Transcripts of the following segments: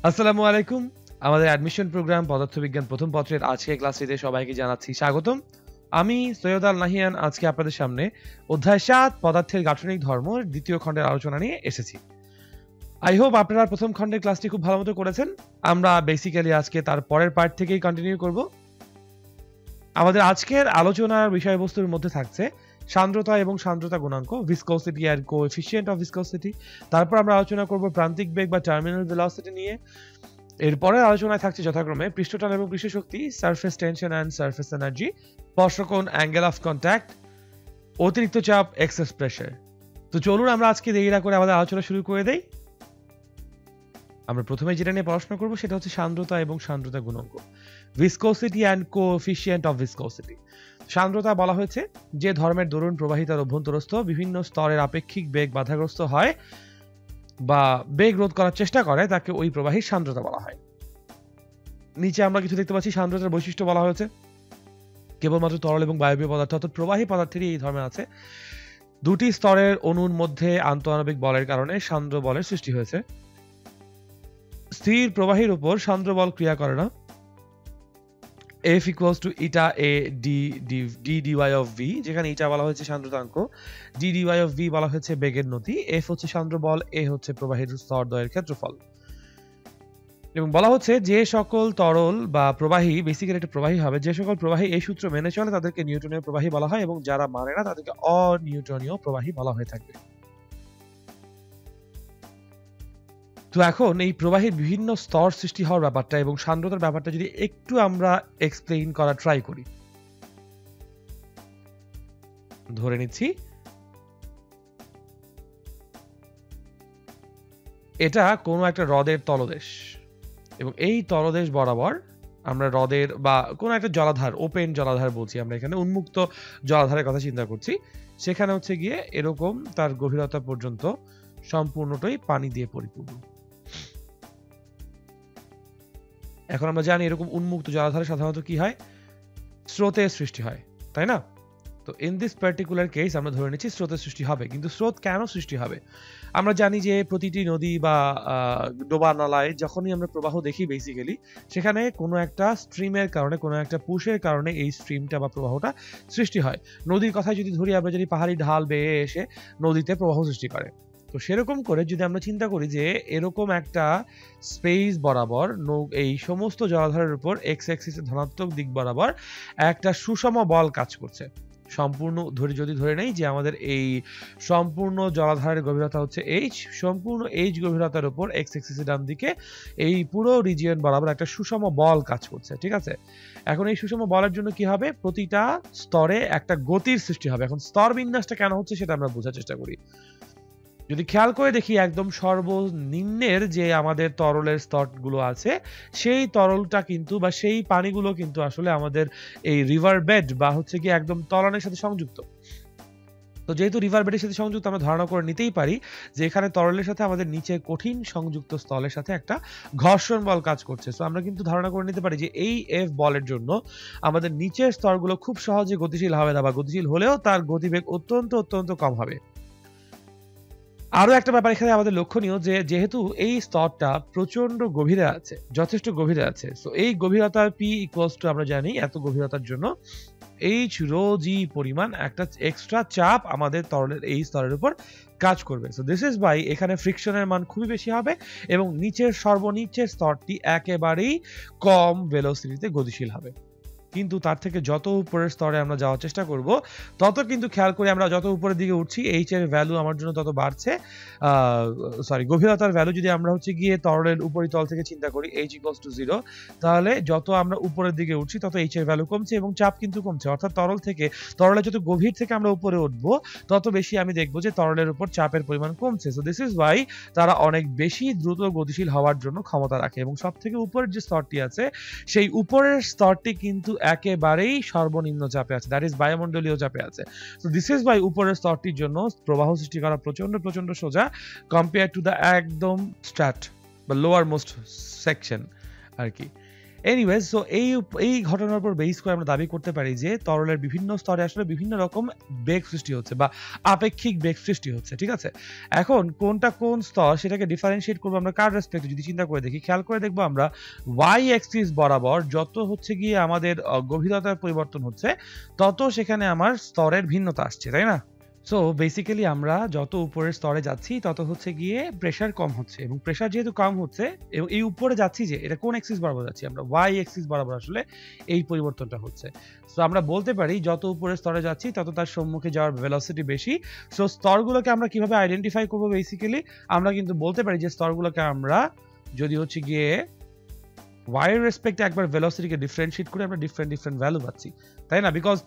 আসসালামু আলাইকুম। আমাদের অ্যাডমিশন প্রোগ্রাম পদার্থবিজ্ঞান প্রথম পত্রের আজকে ক্লাসটিতে সবাইকে জানাচ্ছি স্বাগতম। আমি সৈয়দ আল নাহিয়ান আজকে আপনাদের সামনে অধ্যায় ৭ পদার্থের গাঠনিক ধর্ম দ্বিতীয় খণ্ডের আলোচনা নিয়ে এসেছি। আই হোপ আপনারা প্রথম খণ্ডের ক্লাসটি খুব ভালো মতো করেছেন। আমরা বেসিক্যালি আজকে তার পরের পার্ট থেকেই কন্টিনিউ করব। আমাদের আজকের আলোচনার বিষয়বস্তুর মধ্যে থাকছে সান্দ্রতা এবং সান্দ্রতা গুণাঙ্ক, viscosity and coefficient of viscosity. তারপর আমরা আলোচনা করব প্রান্তিক বেগ বা টার্মিনাল ভেলোসিটি নিয়ে। এরপরে আলোচনায় থাকছে যথাক্রমে পৃষ্ঠটান এবং পৃষ্ঠশক্তি, surface tension and surface energy, স্পর্শকোণ, অ্যাঙ্গেল অফ কন্ট্যাক্ট, অতিরিক্ত চাপ, এক্সেস প্রেসার। তো চলুন আমরা আজকে দেরি না করে আমাদের আলোচনা শুরু করে দেই। আমরা প্রথমে যেটা নিয়ে পড়াশোনা করব সেটা হচ্ছে সান্দ্রতা এবং সান্দ্রতা গুণাঙ্ক, viscosity and coefficient of viscosity. সান্দ্রতা বলা হয়েছে যে ধর্মের দরুন প্রবাহিতার অভ্যন্তরস্থ বিভিন্ন স্তরের আপেক্ষিক বেগ বাধাগ্রস্ত হয় বা বেগ রোধ করার চেষ্টা করে তাকে ওই প্রবাহীর সান্দ্রতা বলা হয়। নিচে আমরা কিছু দেখতে পাচ্ছি সান্দ্রতার বৈশিষ্ট্য বলা হয়েছে। কেবলমাত্র তরল এবং বায়বীয় পদার্থ অর্থাৎ প্রবাহী পদার্থেরই এই ধর্মে আছে। দুটি স্তরের অণুর মধ্যে আন্তঃআণবিক বলের কারণে সান্দ্র বলের সৃষ্টি হয়েছে। স্থির প্রবাহীর উপর সান্দ্র বল ক্রিয়া করে না। F equals to eta a d dy of v, যেখানে ইটা বলা হয়েছে সান্দ্রতাঙ্ক, d dy of v বলা হয়েছে বেগের নতি, f হচ্ছে সান্দ্র বল, a হচ্ছে প্রবাহীর স্তর দ্বয়ের ক্ষেত্রফল। এবং বলা হচ্ছে যে সকল তরল বা প্রবাহী, বেসিক্যালি একটা প্রবাহী হবে, যে সকল প্রবাহী এই সূত্র মেনে চলে তাদেরকে নিউটনীয় প্রবাহী বলা হয় এবং যারা মানে না তাদেরকে অনিউটনীয় প্রবাহী বলা হয়ে থাকবে। তো এখন এই প্রবাহীর বিভিন্ন স্তর সৃষ্টি হওয়ার ব্যাপারটা এবং সান্দ্রতার ব্যাপারটা যদি একটু আমরা এক্সপ্লেইন করা ট্রাই করি। ধরে নিচ্ছি এটা কোনো একটা হ্রদের তলদেশ এবং এই তলদেশ বরাবর আমরা হ্রদের বা কোনো একটা জলাধার, ওপেন জলাধার বলছি আমরা এখানে, উন্মুক্ত জলাধারের কথা চিন্তা করছি। সেখানে হচ্ছে গিয়ে এরকম তার গভীরতা পর্যন্ত সম্পূর্ণটাই পানি দিয়ে পরিপূর্ণ। এখন আমরা জানি এরকম উন্মুক্ত জলাধারে সাধারণত কি হয়, স্রোতের সৃষ্টি হয়, তাই না? তো ইন দিস পার্টিকুলার কেস আমরা ধরে নিচ্ছি স্রোতের সৃষ্টি হবে। কিন্তু স্রোত কেন সৃষ্টি হবে? আমরা জানি যে প্রতিটি নদী বা ডোবা নালায় যখনই আমরা প্রবাহ দেখি বেসিক্যালি সেখানে কোনো একটা স্ট্রিমের কারণে, কোনো একটা পুশের কারণে এই স্ট্রিমটা বা প্রবাহটা সৃষ্টি হয়। নদীর কথা যদি ধরি, আমরা যদি পাহাড়ি ঢাল বেয়ে এসে নদীতে প্রবাহ সৃষ্টি করে, তো সেরকম করে যদি আমরা চিন্তা করি যে এরকম একটা স্পেস বরাবর এই সমস্ত জলাধারের উপর এক্স অ্যাক্সিসের ধনাত্মক দিক বরাবর একটা সুষম বল কাজ করছে। সম্পূর্ণ যদি ধরে নেই যে আমাদের এই সম্পূর্ণ জলাধারের গভীরতা হচ্ছে h, সম্পূর্ণ h গভীরতার উপর এক্স অ্যাক্সিসের ডান দিকে এই পুরো রিজিয়ন বরাবর একটা সুষম বল কাজ করছে, ঠিক আছে? এখন এই সুষম বলের জন্য কি হবে, প্রতিটা স্তরে একটা গতির সৃষ্টি হবে। এখন স্তর বিন্যাসটা কেন হচ্ছে সেটা আমরা বোঝার চেষ্টা করি। যদি খেয়াল করে দেখি একদম সর্বনিম্নের যে আমাদের তরলের স্তরগুলো আছে সেই তরলটা কিন্তু বা সেই পানিগুলো কিন্তু আসলে আমাদের এই রিভার বেড বা হচ্ছে কি একদম তলানের সাথে সংযুক্ত। তো যেহেতু রিভার বেডের সাথে সংযুক্ত, আমরা ধারণা করে নিতেই পারি যে এখানে তরলের সাথে আমাদের নিচে কঠিন সংযুক্ত স্থলের সাথে একটা ঘর্ষণ বল কাজ করছে। সো আমরা কিন্তু ধারণা করে নিতে পারি যে এই এফ বলের জন্য আমাদের নিচের স্তরগুলো খুব সহজে গতিশীল হবে না, বা গতিশীল হলেও তার গতিবেগ অত্যন্ত অত্যন্ত কম হবে। আরো একটা ব্যাপার এখানে আমাদের লক্ষণীয় যে যেহেতু এই স্তরটা প্রচন্ড গভীরে আছে, যথেষ্ট গভীরে আছে, সো এই গভীরতা পি ইকুয়ালস টু আমরা জানি এত গভীরতার জন্য এইচ রো জি পরিমাণ একটা এক্সট্রা চাপ আমাদের তরলের এই স্তরের উপর কাজ করবে। সো দিস ইজ বাই এখানে ফ্রিকশনের মান খুবই বেশি হবে এবং নিচের সর্বনিচের স্তরটি একেবারেই কম ভেলোসিটিতে গতিশীল হবে। কিন্তু তার থেকে যত উপরের স্তরে আমরা যাওয়ার চেষ্টা করব তত কিন্তু খেয়াল করি আমরা যত উপরের দিকে উঠছি এইচ এর ভ্যালু আমার জন্য তত বাড়ছে, গভীরতার ভ্যালু যদি আমরা হচ্ছে গিয়ে তরলের উপরিতল থেকে চিন্তা করি h ইকুয়ালস টু 0, তাহলে যত আমরা উপরের দিকে উঠছি তত এইচ এর ভ্যালু কমছে এবং চাপ কিন্তু কমছে। অর্থাৎ তরলের যত গভীর থেকে আমরা উপরে উঠবো তত বেশি আমি দেখবো যে তরলের উপর চাপের পরিমাণ কমছে। সো দিস ইজ ওয়াই তারা অনেক বেশি দ্রুত গতিশীল হওয়ার জন্য ক্ষমতা রাখে এবং সব থেকে উপরের যে স্তরটি আছে সেই উপরের স্তরটি কিন্তু একেবারেই সর্বনিম্ন চাপে আছে, দ্যাট ইজ বায়ুমণ্ডলীয় চাপে আছে। সো দিস ইজ বাই উপরের স্তরটির জন্য প্রবাহ সৃষ্টি করা প্রচন্ড প্রচন্ড সোজা কম্পেয়ার টু দ্য একদম স্ট্র্যাট বা লোয়ার মোস্ট সেকশন আর কি। এনিওয়েজ, সো এই ঘটনার উপর বেস করে আমরা দাবি করতে পারি যে তরলের বিভিন্ন স্তরে আসলে বিভিন্ন রকম বেগ সৃষ্টি হচ্ছে বা আপেক্ষিক বেগ সৃষ্টি হচ্ছে, ঠিক আছে? এখন কোনটা কোন স্তর সেটাকে ডিফারেন্সিয়েট করবো আমরা কার রেসপেক্টে যদি চিন্তা করে দেখি, খেয়াল করে দেখবো আমরা ওয়াই অ্যাক্সিস বরাবর যত হচ্ছে গিয়ে আমাদের গভীরতার পরিবর্তন হচ্ছে তত সেখানে আমার স্তরের ভিন্নতা আসছে, তাই না? সো বেসিক্যালি আমরা যত উপরের স্তরে যাচ্ছি তত হচ্ছে গিয়ে প্রেসার কম হচ্ছে, এবং প্রেসার যেহেতু কম হচ্ছে এবং এই উপরে যাচ্ছি যে এটা কোন অ্যাক্সিস বরাবর যাচ্ছি আমরা, ওয়াই অ্যাক্সিস বরাবর আসলে এই পরিবর্তনটা হচ্ছে। সো আমরা বলতে পারি যত উপরের স্তরে যাচ্ছি তত তার সম্মুখে যাওয়ার ভেলোসিটি বেশি। সো স্তরগুলোকে আমরা কিভাবে আইডেন্টিফাই করবো, বেসিক্যালি আমরা কিন্তু বলতে পারি যে স্তরগুলোকে আমরা যদি হচ্ছে গিয়ে y এর রেসপেক্টে একবার ভেলোসিটিকে ডিফারেন্সিয়েট করে আমরা ডিফারেন্ট ভ্যালু পাচ্ছি, তাই না? বিকজ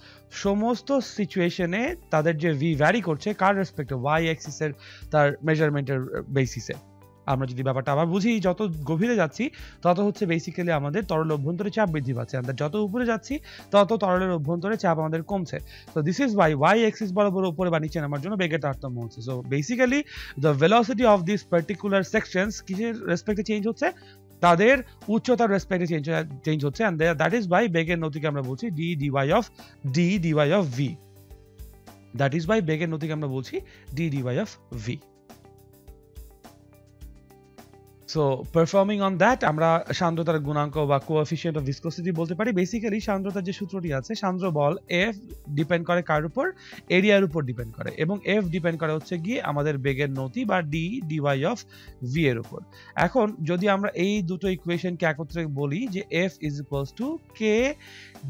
সমস্ত সিচুয়েশনে তাদের যে v ভ্যারি করছে কার রেসপেক্টে, y অ্যাক্সিসের তার মেজারমেন্টের বেসিসে। আমরা যদি ব্যাপারটা আবার বুঝি, যত গভীরে যাচ্ছি তত হচ্ছে বেসিক্যালি আমাদের তরল অভ্যন্তরে চাপ বৃদ্ধি পাচ্ছে, আর যত উপরে যাচ্ছি তত তরলের অভ্যন্তরে চাপ আমাদের কমছে। তো this is Y y axis বরাবর উপরে বা নিচে নামার জন্য বেগের তারতম্য হচ্ছে। So basically the velocity of this particular sections কিসের রেসপেক্টে চেঞ্জ হচ্ছে, তাদের উচ্চতার রেসপেক্টে চেঞ্জ হচ্ছে, এন্ড দ্যাট ইজ বাই বেগের নতিকে আমরা বলছি d dy of v। That is by বেগের নতিকে আমরা বলছি d dy of v। So performing on that আমরা সান্দ্রতার গুণাঙ্ক বা কোএফিসিয়েন্ট অফ ভিসকোসিটি বলতে পারি। বেসিক্যালি সান্দ্রতার যে সূত্রটি আছে, সান্দ্র বল এফ ডিপেন্ড করে কার উপর, এরিয়ার উপর ডিপেন্ড করে, এবং এফ ডিপেন্ড করে হচ্ছে গিয়ে আমাদের বেগের নতি বা ডি ডিওয়াই অফ ভি এর উপর। এখন যদি আমরা এই দুটো ইকুয়েশনকে একত্রে বলি যে F is equals to K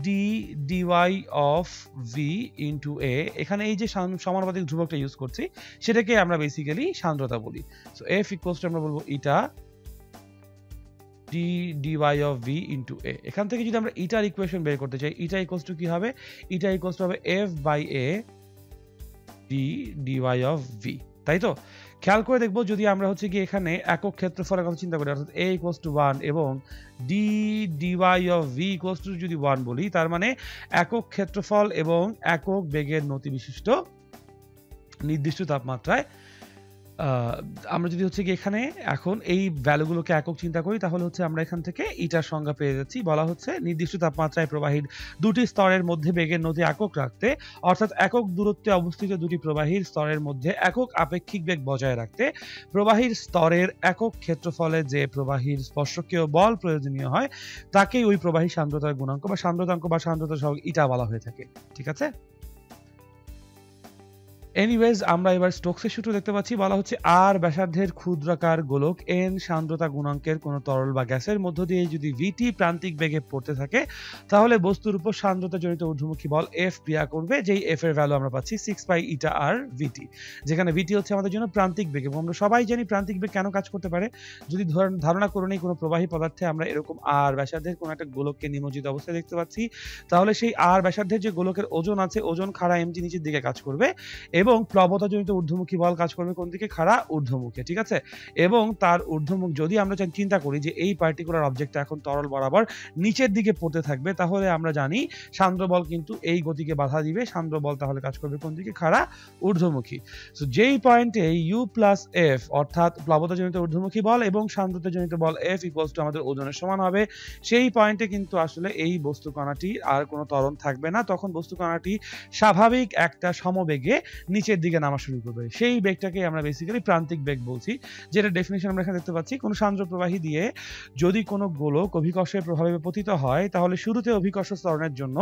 D dy of V into A, এখানে এই যে সমানুপাতিক ধ্রুবকটা ইউজ করছি সেটাকে আমরা বেসিক্যালি সান্দ্রতা বলি। সো এফ ইকুয়ালস টু আমরা বলবো ইটা d dy of v into a। এখান থেকে যদি আমরা ইটার ইকুয়েশন বের করতে চাই, ইটা ইকুয়ালস টু কি হবে, ইটা ইকুয়ালস টু হবে f by a d dy of v, তাই তো? খেয়াল করে দেখবো যদি আমরা হচ্ছে কি এখানে একক ক্ষেত্রফলের কথা চিন্তা করি, অর্থাৎ a ইকুয়ালস টু 1 এবং d dy of v equals to যদি 1 বলি, তার মানে একক ক্ষেত্রফল এবং একক বেগের নতি বিশিষ্ট নির্দিষ্ট তাপমাত্রায় আমরা যদি হচ্ছে কি এখানে এখন এই ভ্যালুগুলোকে একক চিন্তা করি, তাহলে হচ্ছে আমরা এখান থেকে ইটার সংজ্ঞা পেয়ে যাচ্ছি। বলা হচ্ছে নির্দিষ্ট তাপমাত্রায় প্রবাহীর দুটি স্তরের মধ্যে বেগের নতি একক রাখতে, অর্থাৎ একক দূরত্বে অবস্থিত দুটি প্রবাহীর স্তরের মধ্যে একক আপেক্ষিক বেগ বজায় রাখতে প্রবাহীর স্তরের একক ক্ষেত্রফলে যে প্রবাহীর স্পর্শকীয় বল প্রয়োজনীয় হয় তাকেই ওই প্রবাহী সান্দ্রতার গুণাঙ্ক বা সান্দ্রতাঙ্ক বা সান্দ্রতা সহগ ইটা বলা হয়ে থাকে, ঠিক আছে? এনিওয়েজ, আমরা এবার স্টোকসের সূত্র দেখতে পাচ্ছি। বলা হচ্ছে আর ব্যাসার্ধের ক্ষুদ্রাকার গোলক এন সান্দ্রতা গুণাঙ্কের কোন তরল বা গ্যাসের মধ্য দিয়ে যদি ভিটি প্রান্তিক বেগে পড়তে থাকে, তাহলে বস্তুর উপর সান্দ্রতা জনিত ঊর্ধ্বমুখী বল এফ ক্রিয়া করবে, যেই এফ এর ভ্যালু আমরা পাচ্ছি 6 পাই ইটা আর ভিটি, যেখানে ভিটি হচ্ছে আমাদের জন্য প্রান্তিক বেগ। এবং আমরা সবাই জানি প্রান্তিক বেগ কেন কাজ করতে পারে। যদি ধারণা করে নেই কোনো প্রবাহী পদার্থে আমরা এরকম আর ব্যাসার্ধের কোন একটা গোলককে নিমজ্জিত অবস্থায় দেখতে পাচ্ছি, তাহলে সেই আর ব্যাসার্ধের যে গোলকের ওজন আছে, ওজন খাড়া এমজি নিচের দিকে কাজ করবে, এবং প্লবতাজনিত ঊর্ধ্বমুখী বল কাজ করবে কোন দিকে, খাড়া ঊর্ধ্বমুখে, ঠিক আছে? এবং তার ঊর্ধ্বমুখ যদি আমরা চিন্তা করি যে এই পার্টিকুলার অবজেক্টটা এখন তরল বরাবর নিচের দিকে পড়তে থাকবে, তাহলে আমরা জানি সান্দ্র বল কিন্তু এই গতিকে বাধা দিবে। সান্দ্র বল তাহলে কাজ করবে কোন দিকে, খাড়া ঊর্ধ্বমুখী। সো যেই পয়েন্টে ইউ প্লাস এফ অর্থাৎ প্লবতাজনিত ঊর্ধ্বমুখী বল এবং সান্দ্রতাজনিত বল এফ ইকুয়ালস টু আমাদের ওজনের সমান হবে, সেই পয়েন্টে কিন্তু আসলে এই বস্তু কণাটি আর কোনো ত্বরণ থাকবে না। তখন বস্তু কণাটি স্বাভাবিক একটা সমবেগে নিচের দিকে নামা শুরু করবে। সেই বেগটাকে আমরা বেসিক্যালি প্রান্তিক বেগ বলছি, যেটা ডেফিনিশন আমরা এখানে দেখতে পাচ্ছি। কোনো সান্দ্র প্রবাহী দিয়ে যদি কোনো গোলক অভিকর্ষের প্রভাবে পতিত হয়, তাহলে শুরুতে অভিকর্ষ ত্বরণের জন্য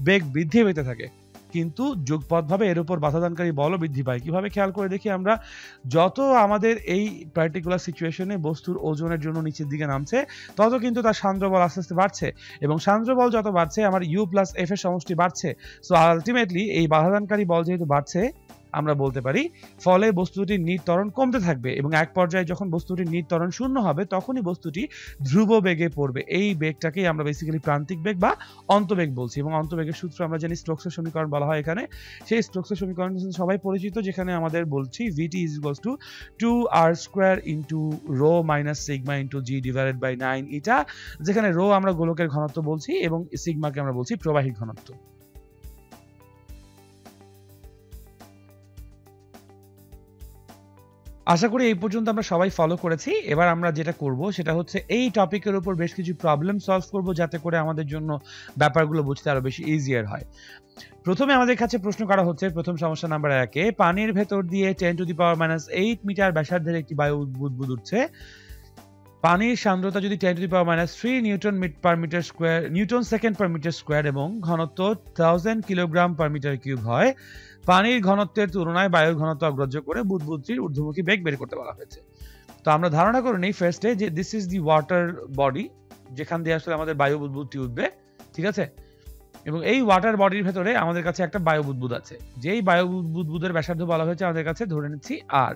বেগ বৃদ্ধি পেতে থাকে, কিন্তু যুগপৎভাবে এর উপর বাধাদানকারী বলও বৃদ্ধি পায়। কিভাবে, খেয়াল করে দেখি আমরা, যত আমাদের এই পার্টিকুলার সিচুয়েশনে বস্তুর ওজনের জন্য নিচের দিকে নামছে, তত কিন্তু তার সান্দ্র বল আস্তে আস্তে বাড়ছে, এবং সান্দ্র বল যত বাড়ছে আমার ইউ প্লাস এফ এর সমষ্টি বাড়ছে। সো আলটিমেটলি এই বাধাদানকারী বল যেহেতু বাড়ছে, আমরা বলতে পারি ফলে বস্তুটির নিট ত্বরণ কমতে থাকবে, এবং এক পর্যায়ে যখন বস্তুটির নিট ত্বরণ শূন্য হবে তখনই বস্তুটি ধ্রুব বেগে পড়বে। এই বেগটাকেই আমরা বেসিক্যালি প্রান্তিক বেগ বা অন্তবেগ বলছি, এবং অন্তবেগের সূত্র আমরা জানি স্টোকসের সমীকরণ বলা হয় এখানে। সেই স্টোকসের সমীকরণ সবাই পরিচিত, যেখানে আমাদের বলছি VT is equals to 2r square into rho minus sigma into G divided by 9 eta, যেখানে রো আমরা গোলকের ঘনত্ব বলছি এবং সিগমাকে আমরা বলছি প্রবাহী ঘনত্ব। আশা করি এই পর্যন্ত আমরা সবাই ফলো করেছি। এবার আমরা যেটা করব সেটা হচ্ছে এই টপিকের উপর বেশ কিছু প্রবলেম সলভ করব, যাতে করে আমাদের জন্য ব্যাপারগুলো বুঝতে আরো বেশি ইজিয়ার হয়। প্রথমে আমাদের কাছে প্রশ্ন করা হচ্ছে, প্রথম সমস্যা নাম্বার 1 এ পানির ভেতর দিয়ে 10⁻⁸ মিটার ব্যাসার্ধের একটি বায়ু বুদবুদ উঠছে। পানির সান্দ্রতা যদি 10⁻³ newton second per metre square এবং ঘনত্ব 1000 কিলোগ্রাম পার মিটার কিউব হয়, পানির ঘনত্বের তুলনায় বায়ুর ঘনত্ব অগ্রাহ্য করে বুদবুদটির ঊর্ধ্বমুখী বেগ বের করতে বলা হয়েছে। তো আমরা ধারণা করে নেই ফার্স্টে যে this is the water body, যেখান দিয়ে আসলে আমাদের বায়ু বুদবুদটি উঠবে, ঠিক আছে। এবং এই ওয়াটার বডির ভেতরে আমাদের কাছে একটা বায়ু বুদবুদ আছে, যেই বায়ু বুদবুদের ব্যাসার্ধ বলা হয়েছে আমাদের কাছে, ধরে নিচ্ছি আর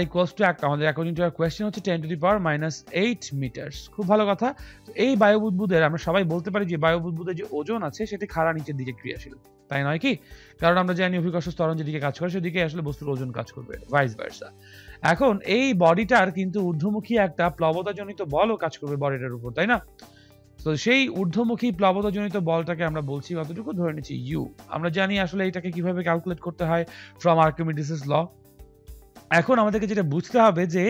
ইকুয়ালস টু আমাদের অ্যাকর্ডিং টু আওয়ার কোয়েশ্চেন হচ্ছে 10⁻⁸ মিটারস। খুব ভালো কথা। তো এই বায়ু বুদবুদের আমরা সবাই বলতে পারি যে বায়ু বুদবুদের যে ওজন আছে সেটি খাড়া নিচের দিকে ক্রিয়াশীল, তাই নয় কি? কারণ আমরা জানি অভিকর্ষ ত্বরণ যেদিকে কাজ করে সেদিকে আসলে বস্তুর ওজন কাজ করবে, ভাইস ভার্সা। এখন এই বডিটার কিন্তু ঊর্ধ্বমুখী একটা প্লবতাজনিত বলও কাজ করবে বডিটার উপর, তাই না? তো সেই ঊর্ধ্বমুখী প্লবতাজনিত বলটাকে আমরা বলছি কতটুকু, ধরে নিচ্ছি ইউ। আমরা জানি আসলে এটাকে কিভাবে ক্যালকুলেট করতে হয় ফ্রম আর্কিমিডিসেস ল। এখন আমাদেরকে যেটা বুঝতে হবে যে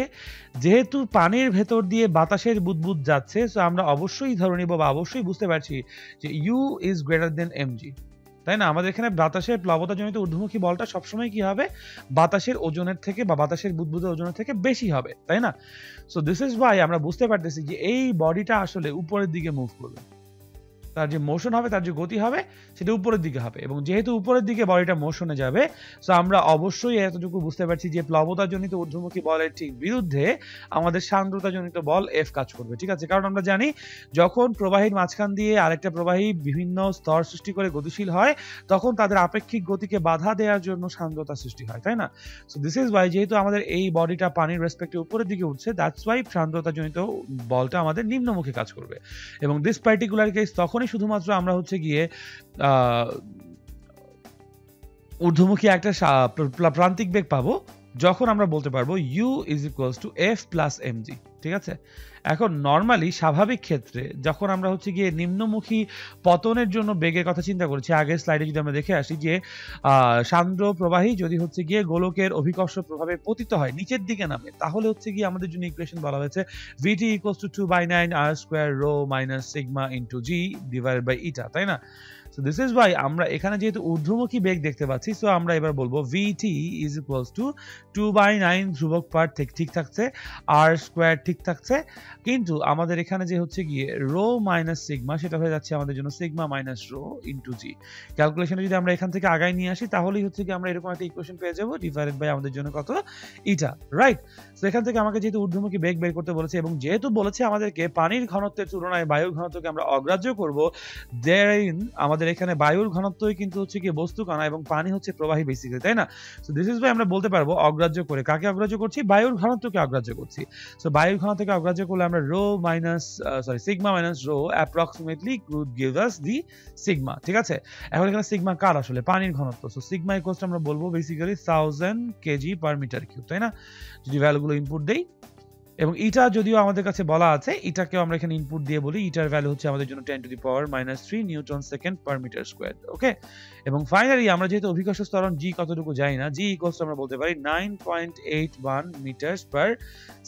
যেহেতু পানির ভেতর দিয়ে বাতাসের বুদবুদ যাচ্ছে, সো আমরা অবশ্যই ধরে নিব বা অবশ্যই বুঝতে পারছি যে U is greater than MG, তাই না? আমাদের এখানে বাতাসের প্লবতাজনিত ঊর্ধ্বমুখী বলটা সবসময় কি হবে, বাতাসের ওজনের থেকে বা বাতাসের বুদবুদের ওজনের থেকে বেশি হবে, তাই না? সো দিস ইজ ওয়াই আমরা বুঝতে পারতেছি যে এই বডিটা আসলে উপরের দিকে মুভ করবে, তার যে মোশন হবে, তার যে গতি হবে, সেটা উপরের দিকে হবে। এবং যেহেতু উপরের দিকে বডিটা মোশনে যাবে, সো আমরা অবশ্যই এতটুকু বুঝতে পারছি যে প্লবতাজনিত ঊর্ধ্বমুখী বলের ঠিক বিরুদ্ধে আমাদের সান্দ্রতাজনিত বল এফ কাজ করবে, ঠিক আছে। কারণ আমরা জানি যখন প্রবাহীর মাঝখান দিয়ে আরেকটা প্রবাহী বিভিন্ন স্তর সৃষ্টি করে গতিশীল হয়, তখন তাদের আপেক্ষিক গতিকে বাধা দেওয়ার জন্য সান্দ্রতা সৃষ্টি হয়, তাই না? সো দিস ইজ ওয়াই যেহেতু আমাদের এই বডিটা পানির রেসপেক্টে উপরের দিকে উঠছে, দ্যাটস ওয়াই সান্দ্রতাজনিত বলটা আমাদের নিম্নমুখী কাজ করবে। এবং দিস পার্টিকুলার কেস তখন শুধুমাত্র আমরা হচ্ছে গিয়ে ঊর্ধ্বমুখী একটা প্রান্তিক বেগ পাবো যখন আমরা বলতে পারবো U is equals to F plus MG, ঠিক আছে। এখন নর্মালি স্বাভাবিক ক্ষেত্রে যখন আমরা হচ্ছে গিয়ে নিম্নমুখী পতনের জন্য বেগের কথা চিন্তা করেছি, আগের স্লাইডে যদি আমরা দেখে আসি যে সান্দ্র প্রবাহী যদি হচ্ছে গিয়ে গোলকের অভিকর্ষ প্রভাবে পতিত হয়, নিচের দিকে নামে, তাহলে হচ্ছে গিয়ে আমাদের জন্য ইকুয়েশন বলা হয়েছে vt equals to 2/9 r² minus sigma into G divided by eta, তাই না? সো দিস ইজ ওয়াই আমরা এখানে যেহেতু ঊর্ধ্বমুখী বেগ দেখতে পাচ্ছি, সো আমরা এবার বলবো vt ইজ ইকুয়ালস টু 2/9 ধ্রুবক পার ঠিক থাকছে, r² ঠিক থাকছে, কিন্তু আমাদের এখানে যে হচ্ছে গিয়ে রো মাইনাস সিগমা, সেটা হয়ে যাচ্ছে আমাদের জন্য সিগমা মাইনাস রো ইনটু জি। ক্যালকুলেশনে যদি আমরা এখান থেকে আগায় নিয়ে আসি, তাহলেই হচ্ছে কি আমরা এরকম একটা ইকুয়েশন পেয়ে যাবো ডিভাইডেড বাই আমাদের জন্য কত, ইটা, রাইট? তো এখান থেকে আমাকে যেহেতু ঊর্ধ্বমুখী বেগ বের করতে বলেছে এবং যেহেতু বলেছে আমাদেরকে পানির ঘনত্বের তুলনায় বায়ুর ঘনত্বকে আমরা অগ্রাহ্য করব, দেয়ারইন আমাদের এখানে বায়ুর ঘনত্বই কিন্তু হচ্ছে কি বস্তু কণা এবং পানি হচ্ছে প্রবাহী বেসিক্যালি, তাই না? সো দিস ইজ ওয়াই আমরা বলতে পারবো অগ্রাহ্য করে কাকে অগ্রাহ্য করছি, বায়ুর ঘনত্বকে অগ্রাহ্য করছি। সো বায়ুর ঘনত্বকে অগ্রাহ্য করলে আমরা sigma minus rho approximately would give us the sigma, ঠিক আছে। এখন এখানে সিগমা কার, আসলে পানির ঘনত্ব। সো সিগমা ইকুয়ালস আমরা বলবো basically 1000 KG per metre cube, তাই না? যদি ভ্যালুগুলো ইনপুট দেই, এবং ইটা যদিও আমাদের কাছে বলা আছে, ইটাকেও আমরা এখানে ইনপুট দিয়ে বলি, ইটার ভ্যালু হচ্ছে আমাদের জন্য 10⁻³ newton second per metre square, okay. এবং ফাইনালি আমরা যেহেতু অভিকর্ষ ত্বরণ জি কতটুকু জানি না, জি ইকুয়ালস আমরা বলতে পারি 9.81 মিটার পার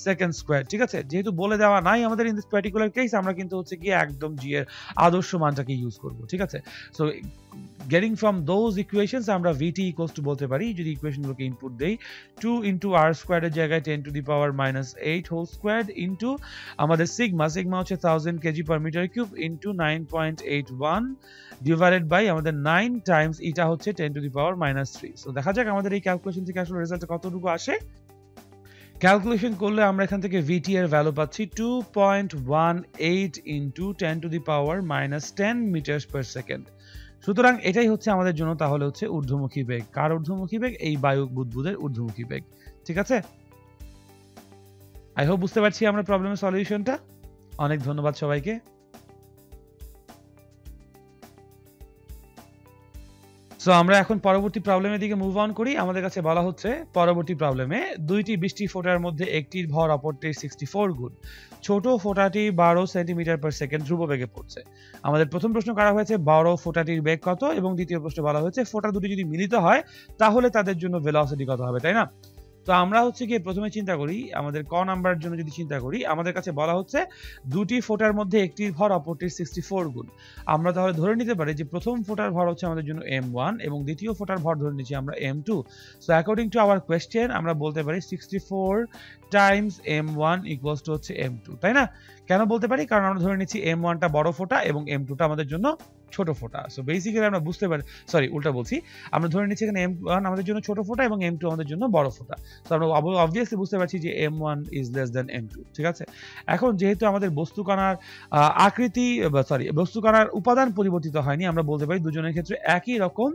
সেকেন্ড স্কয়ার, ঠিক আছে। যেহেতু বলে দেওয়া নাই আমাদের ইন দিস পার্টিকুলার কেস, আমরা কিন্তু হচ্ছে কি একদম জি এর আদর্শ মানটাকে ইউজ করব, ঠিক আছে। So getting from those equations আমরা vt ইকুয়ালস টু বলতে পারি, যদি ইকুয়েশনগুলোকে ইনপুট দেই, 2 ইনটু r² এর জায়গায় 10⁻⁻8 হোল স্কয়ার্ড ইনটু আমাদের সিগমা হচ্ছে 1000 KG per metre cube into 9.81 divided by আমাদের 9 টাইমস এটা হচ্ছে 10⁻⁻3। সো দেখা যাক আমাদের এই ক্যালকুলেশন থেকে আসলে রেজাল্ট কতটুকু আসে। ক্যালকুলেশন করলে আমরা এখান থেকে vt এর ভ্যালু পাচ্ছি 2.18 ইনটু 10⁻⁻10 মিটার পার সেকেন্ড। সুতরাং এটাই হচ্ছে আমাদের জন্য তাহলে হচ্ছে ঊর্ধ্বমুখী বেগ। কার ঊর্ধ্বমুখী বেগ? এই বায়ু বুদবুদের ঊর্ধ্বমুখী বেগ, ঠিক আছে। আই হোপ বুঝতে পারছি আমরা প্রবলেমের সলিউশনটা। অনেক ধন্যবাদ সবাইকে। সো আমরা এখন পরবর্তী প্রবলেমের দিকে মুভ অন করি। আমাদের কাছে বলা হচ্ছে পরবর্তী প্রবলেমে দুইটি বৃষ্টি ফোঁটার মধ্যে একটির ভর অপরটির 64 গুণ, ছোট ফোঁটাটি 12 সেন্টিমিটার পার সেকেন্ড ধ্রুব বেগে পড়ছে। আমাদের প্রথম প্রশ্ন করা হয়েছে বড় ফোঁটাটির বেগ কত, এবং দ্বিতীয় প্রশ্ন বলা হয়েছে ফোঁটা দুটি যদি মিলিত হয় তাহলে তাদের জন্য ভেলোসিটি কত হবে, তাই না? তো আমরা হচ্ছে গিয়ে প্রথমে চিন্তা করি আমাদের ক নাম্বারের জন্য যদি চিন্তা করি, আমাদের কাছে বলা হচ্ছে দুটি ফোঁটার মধ্যে একটির ভর অপরটির 64 গুণ। আমরা তাহলে ধরে নিতে পারি যে প্রথম ফোঁটার ভর হচ্ছে আমাদের জন্য m1 এবং দ্বিতীয় ফোঁটার ভর ধরে নিচ্ছি আমরা m2। So according to our question আমরা বলতে পারি 64 টাইমস m1 ইকুয়ালস টু হচ্ছে m2, তাই না? কেন বলতে পারি? কারণ আমরা ধরে নিচ্ছি m1 টা বড় ফোঁটা এবং m2 টা আমাদের জন্য ছোট ফোঁটা। সো বেসিক্যালি আমরা বুঝতে পারি, সরি উল্টা বলছি, আমরা ধরে নিচ্ছি এখানে m1 আমাদের জন্য ছোট ফোঁটা এবং m2 আমাদের জন্য বড় ফোঁটা। তো আমরা অবভিয়াসলি বুঝতে পারছি যে m1 is less than m2, ঠিক আছে? এখন যেহেতু আমাদের বস্তু কণার আকৃতি বস্তু কণার উপাদান পরিবর্তিত হয়নি, আমরা বলতে পারি দুজনের ক্ষেত্রে একই রকম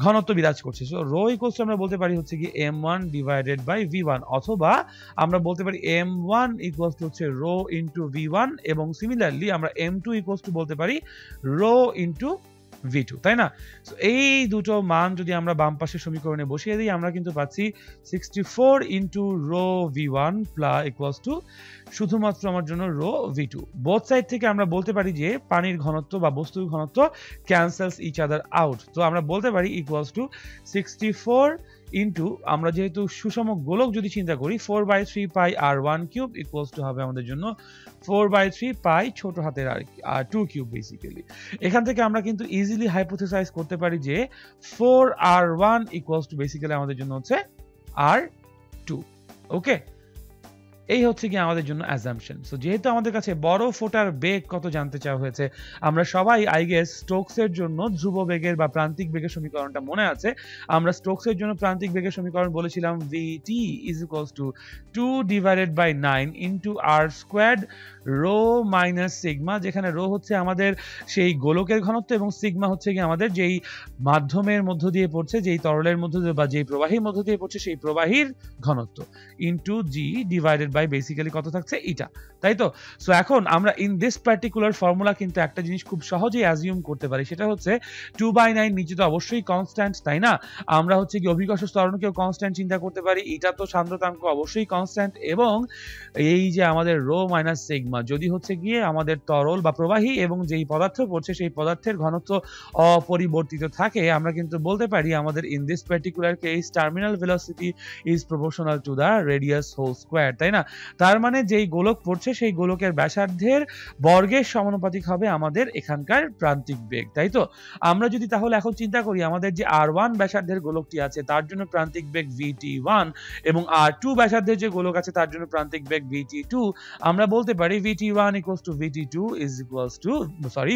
ঘনত্ব বিরাজ করছে। সো রো ইকুয়ালস টু আমরা বলতে পারি হচ্ছে কি m1 ডিভাইডেড বাই v1, অথবা আমরা বলতে পারি m1 ইকুয়ালস টু হচ্ছে রো ইনটু v1 এবং সিমিলারলি আমরা m2 ইকুয়ালস টু বলতে পারি রো ইনটু v2, তাই না? সো এই দুটো মান যদি আমরা বাম পাশের সমীকরণে বসিয়ে দিই, আমরা কিন্তু পাচ্ছি 64 into rho v1 plus equals to শুধুমাত্র আমার জন্য রো v2। বোথ সাইড থেকে আমরা বলতে পারি যে পানির ঘনত্ব বা বস্তুর ঘনত্ব ক্যান্সেলস ইচ আদার আউট। তো আমরা বলতে পারি ইকুয়ালস টু 64 ইনটু, আমরা যেহেতু সুষম গোলক যদি চিন্তা করি, 4/3 পাই r1 কিউব ইকুয়ালস টু হবে আমাদের জন্য 4/3 পাই ছোট হাতের r2 কিউব। বেসিক্যালি এখান থেকে আমরা কিন্তু ইজিলি হাইপোথেসাইজ করতে পারি যে 4r1 ইকুয়ালস টু বেসিক্যালি আমাদের জন্য হচ্ছে r2। ওকে, এই হচ্ছে কি আমাদের জন্য অ্যাজাম্পশন। সো যেহেতু আমাদের কাছে বড় ফোঁটার বেগ কত জানতে চাওয়া হয়েছে, আমরা সবাই আই গেস স্টোকসের জন্য ধ্রুব বেগের বা প্রান্তিক বেগের সমীকরণটা মনে আছে। আমরা স্টোকসের জন্য প্রান্তিক বেগের সমীকরণ বলেছিলাম vt is equals to 2 divided by 9 into r squared rho minus sigma, যেখানে রো হচ্ছে আমাদের সেই গোলকের ঘনত্ব এবং সিগমা হচ্ছে কি আমাদের যেই মাধ্যমের মধ্য দিয়ে পড়ছে, যেই তরলের মধ্য দিয়ে বা যেই প্রবাহীর মধ্য দিয়ে পড়ছে সেই প্রবাহীর ঘনত্ব, into G divided by basically কত থাকছে এটা, তাই তো? সো এখন আমরা ইন দিস পার্টিকুলার ফর্মুলা কিন্তু একটা জিনিস খুব সহজেই অ্যাজিউম করতে পারি, সেটা হচ্ছে 2/9 নিচে তো অবশ্যই কনস্ট্যান্ট, তাই না? আমরা হচ্ছে কি অভিকর্ষ ত্বরণকেও কনস্ট্যান্ট চিন্তা করতে পারি, এটা তো সান্দ্রতাঙ্ক অবশ্যই কনস্ট্যান্ট, এবং এই যে আমাদের রো মাইনাস সিগমা যদি হচ্ছে গিয়ে আমাদের তরল বা প্রবাহী এবং যেই পদার্থ পড়ছে সেই পদার্থের ঘনত্ব অপরিবর্তিত থাকে, আমরা কিন্তু বলতে পারি আমাদের in this particular case terminal velocity is proportional to the radius whole square, তাই না? তার মানে যেই গোলক পড়ছে সেই গোলকের ব্যাসার্ধের বর্গের সমানুপাতিক হবে আমাদের এখানকার প্রান্তিক বেগ, তাই তো? আমরা যদি তাহলে এখন চিন্তা করি আমাদের যে r1 ব্যাসার্ধের গোলকটি আছে তার জন্য প্রান্তিক বেগ vt1 এবং r2 ব্যাসার্ধের যে গোলক আছে তার জন্য প্রান্তিক বেগ vt2, আমরা বলতে পারি vt1 equals to vt2 is equals to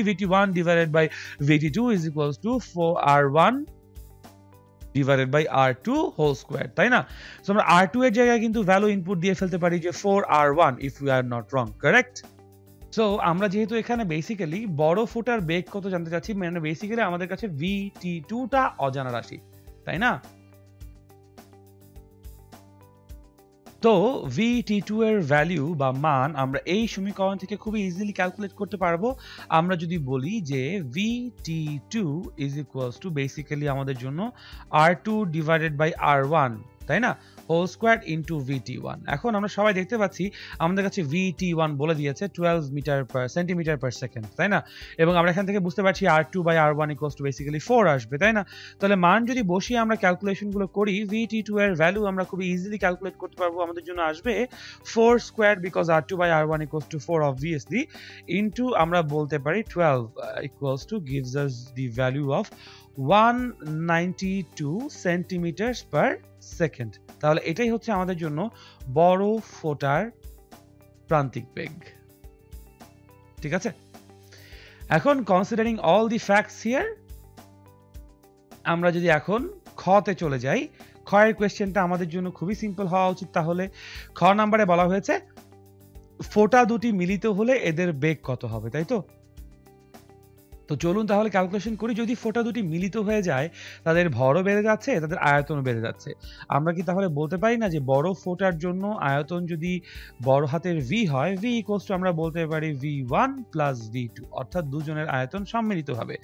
vt1 divided by vt2 is equals to 4r1 divided by r2 whole square, তাই না? সো আমরা r2 এর জায়গায় কিন্তু ভ্যালু ইনপুট দিয়ে ফেলতে পারি যে 4r1 if we are not wrong, correct? So আমরা যেহেতু এখানে বেসিক্যালি বড় ফোঁটার বেগ কত জানতে চাচ্ছি, মানে বেসিক্যালি আমাদের কাছে vt2 টা অজানা রাশি, তাই না? তো vt2 এর ভ্যালু বা মান আমরা এই সমীকরণ থেকে খুবই ইজিলি ক্যালকুলেট করতে পারবো। আমরা যদি বলি যে vt2 is equals to basically আমাদের জন্য r2 ডিভাইডেড বাই r1, তাই না, হোল স্কোয়ার ইনটু vt1। এখন আমরা সবাই দেখতে পাচ্ছি আমাদের কাছে vt1 বলে দিয়েছে 12 metre per centimetre per second, তাই না? এবং আমরা এখান থেকে বুঝতে পারছি r2 by r1 equals to basically 4 আসবে, তাই না? তাহলে মান যদি বসিয়ে আমরা ক্যালকুলেশনগুলো করি, vt2 এর ভ্যালু আমরা খুব ইজিলি ক্যালকুলেট করতে পারবো। আমাদের জন্য আসবে 4 square because r2 by r1 equals to 4 obviously, into আমরা বলতে পারি 12 equals to gives us the value of 192 centimetre per second. তাহলে এটাই হচ্ছে আমাদের জন্য বড় ফোঁটার প্রান্তিক বেগ, ঠিক আছে? এখন considering all the facts here, আমরা যদি এখন খতে চলে যাই, খয়ের কোয়েশ্চেনটা আমাদের জন্য খুবই সিম্পল হওয়া উচিত। তাহলে খ নাম্বারে বলা হয়েছে ফোঁটা দুটি মিলিত হলে এদের বেগ কত হবে, তাই তো? তো চলুন তাহলে ক্যালকুলেশন করি। যদি ফোঁটা দুটি মিলিত হয়ে যায় তাদের ভরও বেড়ে যাচ্ছে, তাদের আয়তনও বেড়ে যাচ্ছে। আমরা কি তাহলে বলতে পারি না যে বড় ফোঁটার জন্য আয়তন যদি বড় হাতের v হয়, v ইকুয়ালস টু আমরা বলতে পারি v1 প্লাস v2, অর্থাৎ দুজনের আয়তন সম্মিলিত হবে,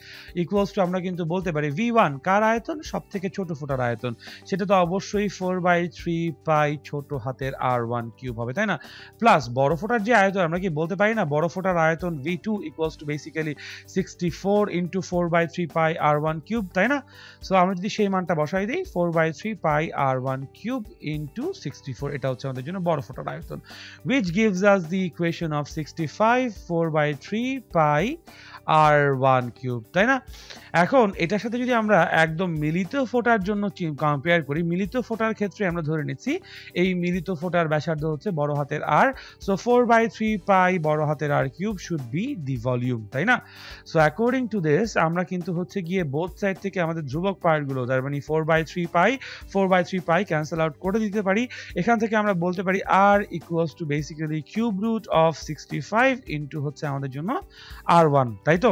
ইকুয়ালস টু আমরা কিন্তু বলতে পারি v1 কার আয়তন, সব থেকে ছোট ফোঁটার আয়তন, সেটা তো অবশ্যই 4/3 পাই ছোট হাতের r1 কিউব হবে, তাই না? প্লাস বড় ফোঁটার যে আয়তন, আমরা কি বলতে পারি না বড় ফোঁটার আয়তন v2 equals to basically 64 64 into 4/3 pi r1 cube, তাই না? সো আমরা যদি সেই মানটা বসাই দিই 4/3 pi r1 cube into 64, এটা হচ্ছে আমাদের জন্য বড় ফোঁটার আয়তন, which gives us the equation of 65 4/3 pi r1 cube, তাই না? এখন এটার সাথে যদি আমরা একদম মিলিত ফোঁটার জন্য কম্পেয়ার করি, মিলিত ফোঁটার ক্ষেত্রে আমরা ধরে নিচ্ছি এই মিলিত ফোঁটার ব্যাসার্ধ হচ্ছে বড় হাতের r, সো 4/3 pi বড় হাতের r cube should be the volume, তাই না? সো অ্যাকর্ডিং টু দিস আমরা কিন্তু হচ্ছে গিয়ে বোথ সাইড থেকে আমাদের ধ্রুবক পার্টগুলো, তার মানে 4/3 pi ক্যান্সেল আউট করে দিতে পারি। এখান থেকে আমরা বলতে পারি r equals to basically cube root of 65 into হচ্ছে আমাদের জন্য r1, তাই তো?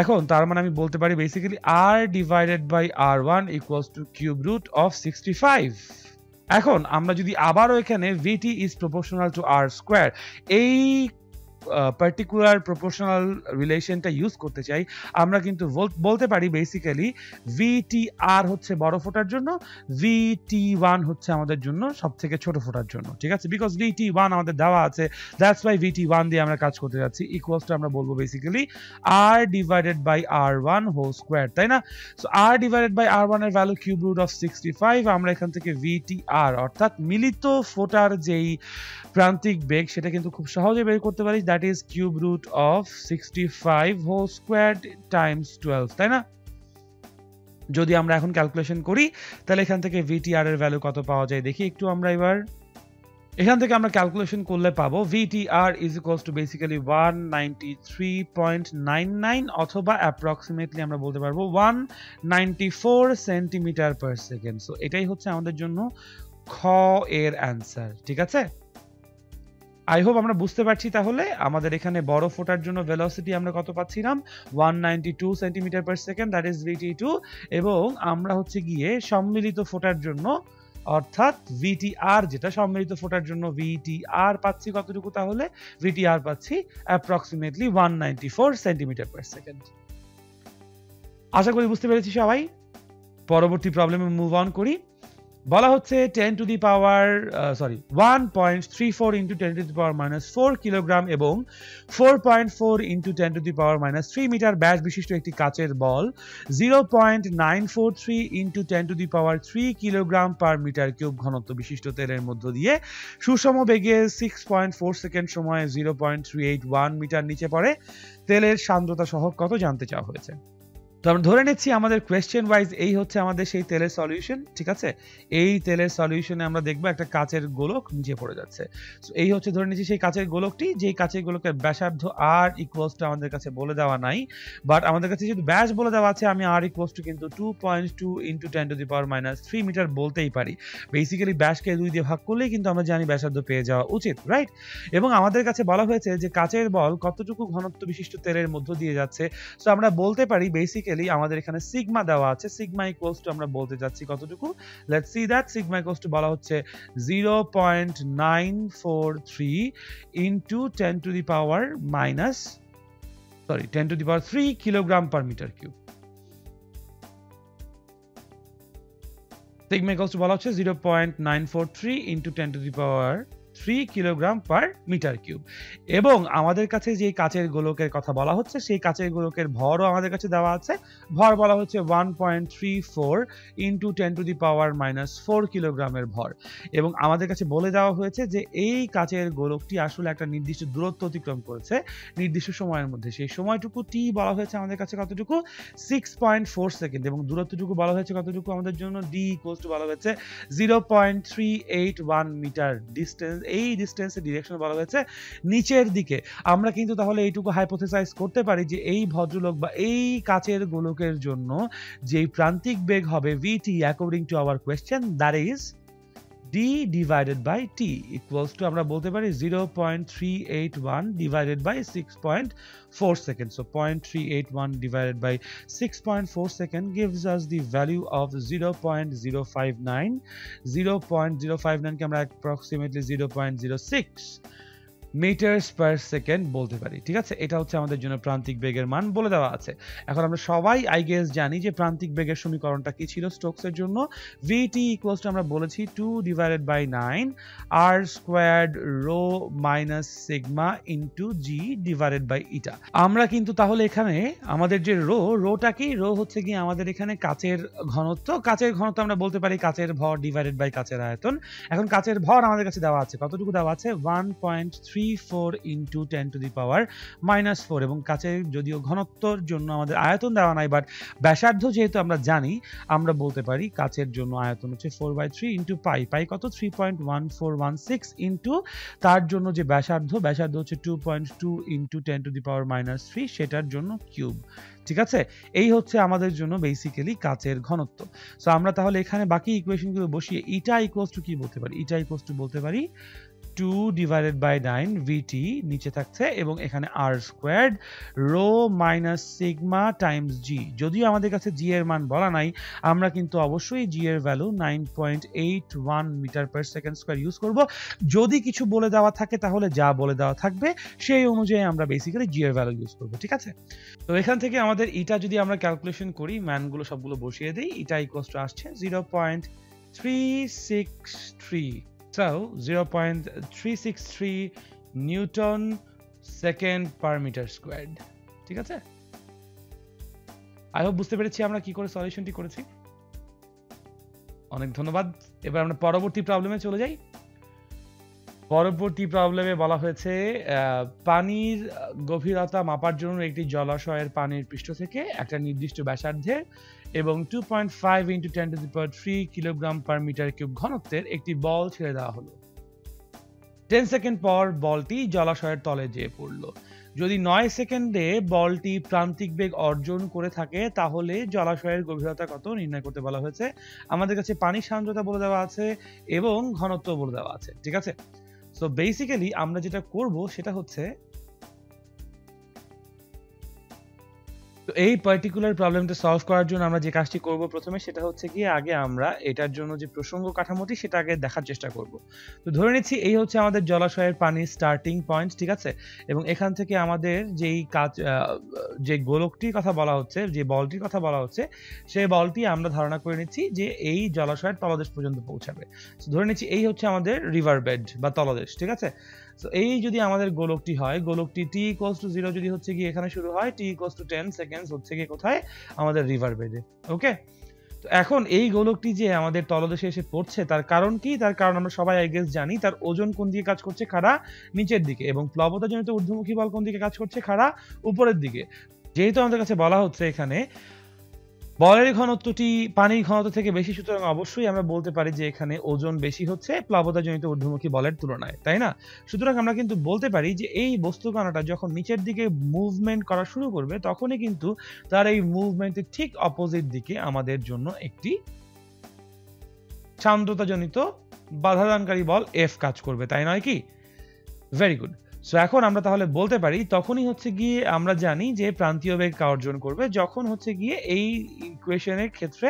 এখন তার মানে আমি বলতে পারি basically r divided by r1 equals to cube root of 65। এখন আমরা যদি আবারও এখানে vt is proportional to r square এই পার্টিকুলার প্রপোর্শনাল রিলেশনটা ইউজ করতে চাই, আমরা কিন্তু বলতে পারি বেসিক্যালি VTR হচ্ছে বড় ফোঁটার জন্য, VT1 হচ্ছে আমাদের জন্য সবথেকে ছোট ফোঁটার জন্য, ঠিক আছে? বিকজ VT1 আমাদের দেওয়া আছে, দ্যাটস ওয়াই VT1 দিয়ে আমরা কাজ করতে যাচ্ছি। ইকুয়ালস টু আমরা বলবো basically R divided by R1 whole square, তাই না? So R divided by R1 এর ভ্যালু কিউব রুট অফ 65, আমরা এখান থেকে VTR অর্থাৎ মিলিত ফোঁটার যেই প্রান্তিক বেগ সেটা কিন্তু খুব সহজে বের করতে পারি, that is cube root of 65 whole squared times 12, তাই না? যদি আমরা এখন ক্যালকুলেশন করি তাহলে এখান থেকে VTR এর ভ্যালু কত পাওয়া যায় দেখি একটু আমরা এবার। এখান থেকে আমরা ক্যালকুলেশন করলে পাবো VTR is equals to basically 193.99 অথবা অ্যাপ্রক্সিমেটলি আমরা বলতে পারবো 194 সেন্টিমিটার পার সেকেন্ড। সো এটাই হচ্ছে আমাদের জন্য খ এর অ্যান্সার, ঠিক আছে? আই হোপ আমরা বুঝতে পারছি। তাহলে আমাদের এখানে বড় ফোঁটার জন্য ভেলোসিটি আমরা কত পাচ্ছিলাম 192 centimetre per second, that is VT2, এবং আমরা হচ্ছে গিয়ে সম্মিলিত ফোঁটার জন্য অর্থাৎ VTR যেটা সম্মিলিত ফোঁটার জন্য VTR পাচ্ছি কতটুকু, তাহলে VTR পাচ্ছি অ্যাপ্রক্সিমেটলি 194 সেন্টিমিটার পার সেকেন্ড। আশা করি বুঝতে পেরেছি সবাই। পরবর্তী প্রবলেমে মুভ অন করি। বলা হচ্ছে 1.34 into 10 to the power minus 4 kilogram এবং 4.4 into 10 to the power minus 3 metre ব্যাস বিশিষ্ট একটি কাচের ball 0.943 into 10 to the power 3 kilogram per metre cube ঘনত্ব বিশিষ্ট তেলের মধ্য দিয়ে সুষম বেগে 6.4 সেকেন্ড সময়ে 0.381 মিটার নিচে পড়ে। তেলের সান্দ্রতা সহ কত জানতে চাওয়া হয়েছে। তো আমরা ধরে নিচ্ছি আমাদের কোয়েশ্চেন ওয়াইজ এই হচ্ছে আমাদের সেই তেলের সলিউশন, ঠিক আছে? এই তেলের সলিউশনে আমরা দেখবো একটা কাচের গোলক নিচে পড়ে যাচ্ছে। সো এই হচ্ছে ধরে নিচ্ছি সেই কাচের গোলকটি, যেই কাচের গোলকের ব্যাসার্ধ r ইকুয়ালস টু আমাদের কাছে বলে দেওয়া নাই, বাট আমাদের কাছে যেহেতু ব্যাস বলে দেওয়া আছে আমি r ইকুয়ালস টু কিন্তু 2.2 into 10 to the power minus 3 metre বলতেই পারি। বেসিক্যালি ব্যাসকে 2 দিয়ে ভাগ করলেই কিন্তু আমরা জানি ব্যাসার্ধ পেয়ে যাওয়া উচিত, রাইট? এবং আমাদের কাছে বলা হয়েছে যে কাচের বল কতটুকু ঘনত্ব বিশিষ্ট তেলের মধ্য দিয়ে যাচ্ছে। সো আমরা বলতে পারি বেসিক্যালি আমাদের এখানে সিগমা দেওয়া আছে, সিগমা ইকুয়ালস টু আমরা বলতে যাচ্ছি কতটুকু, let's see that. Sigma equals to বলা হচ্ছে 0.943 into 10 to the power 3 kilogram per metre cube. Sigma equals to বলা হচ্ছে 0.943 into 10 to the power 3 kilogram per metre cube. এবং আমাদের কাছে যে কাচের গোলকের কথা বলা হচ্ছে সেই কাচের গোলকের ভরও আমাদের কাছে দেওয়া আছে, ভর বলা হচ্ছে 1.34 into 10 to the power minus 4 কিলোগ্রামের ভর। এবং আমাদের কাছে বলে দেওয়া হয়েছে যে এই কাচের গোলকটি আসলে একটা নির্দিষ্ট দূরত্ব অতিক্রম করেছে নির্দিষ্ট সময়ের মধ্যে, সেই সময়টুকু টি বলা হয়েছে আমাদের কাছে কতটুকু 6.4 সেকেন্ড, এবং দূরত্বটুকু বলা হয়েছে কতটুকু আমাদের জন্য d ইকুয়ালস টু বলা হয়েছে 0.381 মিটার ডিস্টেন্স। এই ডিস্টেন্সের ডিরেকশন বলা হয়েছে নিচের দিকে। আমরা কিন্তু তাহলে এইটুকু হাইপোথেসাইজ করতে পারি যে এই ভদ্রলোক বা এই কাচের গোলকের জন্য যেই প্রান্তিক বেগ হবে vt according to our question, that is d divided by t equals to আমরা বলতে পারি 0.381 divided by 6.4 seconds. So 0.381 divided by 6.4 second gives us the value of 0.059. 0.059 কে আমরা approximately 0.06 মিটারস পার সেকেন্ড বলতে পারি, ঠিক আছে। এটা হচ্ছে আমাদের জন্য প্রান্তিক বেগের মান বলে দেওয়া আছে। এখন আমরা সবাই আই গেস জানি যে প্রান্তিক বেগের সমীকরণটা কি ছিল স্টোকসের জন্য। vt ইকুয়ালস টু আমরা বলেছি 2/9 r squared rho minus sigma into g divided by eta. আমরা কিন্তু তাহলে এখানে আমাদের যে রোটা কি, রো হচ্ছে কি আমাদের এখানে কাচের ঘনত্ব। কাচের ঘনত্ব আমরা বলতে পারি কাচের ভর ডিভাইডেড বাই কাচের আয়তন। এখন কাচের ভর আমাদের কাছে দেওয়া আছে, কতটুকু দেওয়া আছে 1.34 ইন্টু 10⁻⁻⁴, এবং কাচের যদিও ঘনত্বর জন্য আমাদের আয়তন দেওয়া নাই, বাট ব্যাসার্ধ যেহেতু আমরা জানি আমরা বলতে পারি কাচের জন্য আয়তন হচ্ছে 4/3 ইন্টু পাই। পাই কত 3.1416 ইন্টু তার জন্য যে ব্যাসার্ধ হচ্ছে 2.2 ইন্টু 10⁻⁻3 সেটার জন্য কিউব, ঠিক আছে। এই হচ্ছে আমাদের জন্য বেসিক্যালি কাচের ঘনত্ব। সো আমরা তাহলে এখানে বাকি ইকুয়েশনগুলো বসিয়ে ইটা ইকুয়ালস টু কি বলতে পারি, ইটা ইকুয়ালস টু বলতে পারি 2/9 vt নিচে থাকছে এবং এখানে r squared rho minus sigma times g। যদিও আমাদের কাছে g এর মান বলা নাই, আমরা কিন্তু অবশ্যই g এর value 9.81 metre per second square use করব। যদি কিছু বলে দেওয়া থাকে তাহলে যা বলে দেওয়া থাকবে সেই অনুযায়ী আমরা বেসিক্যালি g এর ভ্যালু ইউজ করব, ঠিক আছে। তো এখান থেকে আমাদের ইটা যদি আমরা ক্যালকুলেশন করি, ম্যানগুলো সবগুলো বসিয়ে দেই, ইটা ইকুয়ালস টু আসছে 0.363, so 0.363 newton second per metre squared, ঠিক আছে। আই হোপ বুঝতে পেরেছি আমরা কি করে সলিউশনটি করেছি। অনেক ধন্যবাদ। এবার আমরা পরবর্তী প্রবলেমে চলে যাই। পরবর্তী প্রবলেমে বলা হয়েছে পানির গভীরতা মাপার জন্য একটি জলাশয়ের পানির পৃষ্ঠ থেকে একটা নির্দিষ্ট ব্যাসার্ধের এবং 2.5 into 10⁻³ kilogram per metre cube ঘনত্বের একটি বল ছেড়ে দেওয়া হলো। 10 সেকেন্ড পর বলটি জলাশয়ের তলে যেয়ে পড়লো। যদি 9 সেকেন্ডে বলটি প্রান্তিক বেগ অর্জন করে থাকে তাহলে জলাশয়ের গভীরতা কত নির্ণয় করতে বলা হয়েছে। আমাদের কাছে পানির সান্দ্রতা বলে দেওয়া আছে এবং ঘনত্ব বলে দেওয়া আছে, ঠিক আছে। সো বেসিক্যালি আমরা যেটা করব সেটা হচ্ছে, তো এই পার্টিকুলার প্রবলেমটা সলভ করার জন্য আমরা যে কাজটি করব প্রথমে সেটা হচ্ছে কি আগে আমরা এটার জন্য যে প্রসঙ্গ কাঠামোটি সেটা আগে দেখার চেষ্টা করব। তো ধরে নিচ্ছি এই হচ্ছে আমাদের জলাশয়ের পানির স্টার্টিং পয়েন্ট, ঠিক আছে। এবং এখান থেকে আমাদের যেই কাজ যে গোলকটির কথা বলা হচ্ছে, যে বলটির কথা বলা হচ্ছে, সেই বলটি আমরা ধারণা করে নিচ্ছি যে এই জলাশয়ের তলদেশ পর্যন্ত পৌঁছাবে। তো ধরে নিচ্ছি এই হচ্ছে আমাদের রিভার বেড বা তলদেশ, ঠিক আছে। সো এই যদি আমাদের গোলকটি হয়, গোলকটি t = 0 যদি হচ্ছে কি এখানে শুরু হয়, t = 10 সেকেন্ডস হচ্ছে কি কোথায় আমাদের রিভার বেডে, ওকে। তো এখন এই গোলকটি যে আমাদের তলদেশে এসে পড়ছে তার কারণ কি, তার কারণ আমরা সবাই আই গেস জানি, তার ওজন কোন দিকে কাজ করছে, খাড়া নিচের দিকে, এবং প্লবতাজনিত ঊর্ধ্বমুখী বল কোন দিকে কাজ করছে, খাড়া উপরের দিকে। যেহেতু আমাদের কাছে বলা হচ্ছে এখানে বলের ঘনত্বটি পানির ঘনত্ব থেকে বেশি, সুতরাং অবশ্যই আমরা বলতে পারি যে এখানে ওজন বেশি হচ্ছে প্লাবতাজনিত ঊর্ধ্বমুখী বলের তুলনায়, তাই না। সুতরাং আমরা কিন্তু বলতে পারি যে এই বস্তুকণাটা যখন নিচের দিকে মুভমেন্ট করা শুরু করবে তখনই কিন্তু তার এই মুভমেন্টের ঠিক অপোজিট দিকে আমাদের জন্য একটি সান্দ্রতাজনিত বাধাদানকারী বল F কাজ করবে, তাই নয় কি? Very good. সো এখন আমরা তাহলে বলতে পারি তখনই হচ্ছে গিয়ে আমরা জানি যে প্রান্তীয় বেগ অর্জন করবে যখন হচ্ছে গিয়ে এই ইকুয়েশনের ক্ষেত্রে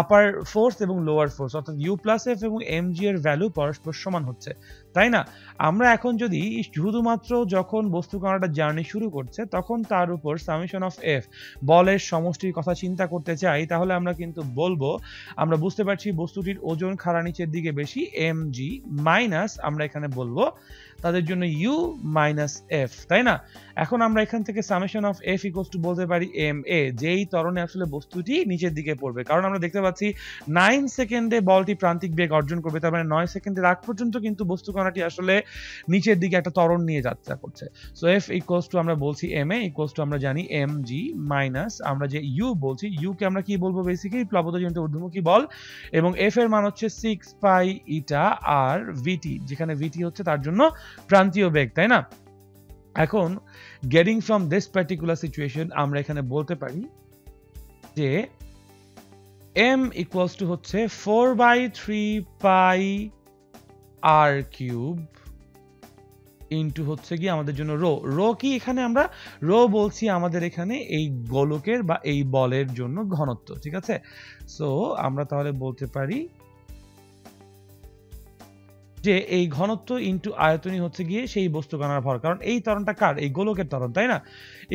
আপার ফোর্স এবং লোয়ার ফোর্স অর্থাৎ u+f এবং mg এর ভ্যালু পরস্পর সমান হচ্ছে, তাই না। আমরা এখন যদি শুধুমাত্র যখন বস্তুকণাটা জার্নি শুরু করছে তখন তার উপর সামেশন অফ f বলের সমষ্টির কথা চিন্তা করতে চাই, তাহলে আমরা কিন্তু বলবো, আমরা বুঝতে পারছি বস্তুটির ওজন খাড়া নিচের দিকে বেশি, mg মাইনাস আমরা এখানে বলবো তাদের জন্য u মাইনাস f, তাই না। এখন আমরা এখান থেকে summation of f equals two বলতে পারি ma, যেই ত্বরণে আসলে বস্তুটি নিচের দিকে পড়বে, কারণ আমরা দেখতে পাচ্ছি 9 সেকেন্ডে বলটি প্রান্তিক বেগ অর্জন করবে, তার মানে 9 সেকেন্ডের আগ পর্যন্ত কিন্তু বস্তুকণাটি আসলে নিচের দিকে একটা ত্বরণ নিয়ে যাত্রা করছে। সো f ইকুয়ালস টু আমরা বলছি ma ইকুয়ালস টু আমরা জানি mg মাইনাস আমরা যে u বলছি, u কে আমরা কি বলবো বেসিক্যালি প্লাবতাজনিত ঊর্ধ্বমুখী বল, এবং f এর মান হচ্ছে 6 পাই ইটা আর vt, যেখানে vt হচ্ছে তার জন্য প্রান্তীয় বেগ, তাই না। এখন getting from this particular situation আমরা এখানে বলতে পারি যে m ইকুয়ালস টু হচ্ছে 4/3 পাই r কিউব ইনটু হচ্ছে কি আমাদের জন্য রো কি, এখানে আমরা রো বলছি আমাদের এখানে এই গোলকের বা এই বলের জন্য ঘনত্ব, ঠিক আছে। সো আমরা তাহলে বলতে পারি যে এই ঘনত্ব ইনটু আয়তনই হচ্ছে গিয়ে সেই বস্তু কণার ভর, কারণ এই ত্বরণটা কার, এই গোলকের ত্বরণ, তাই না?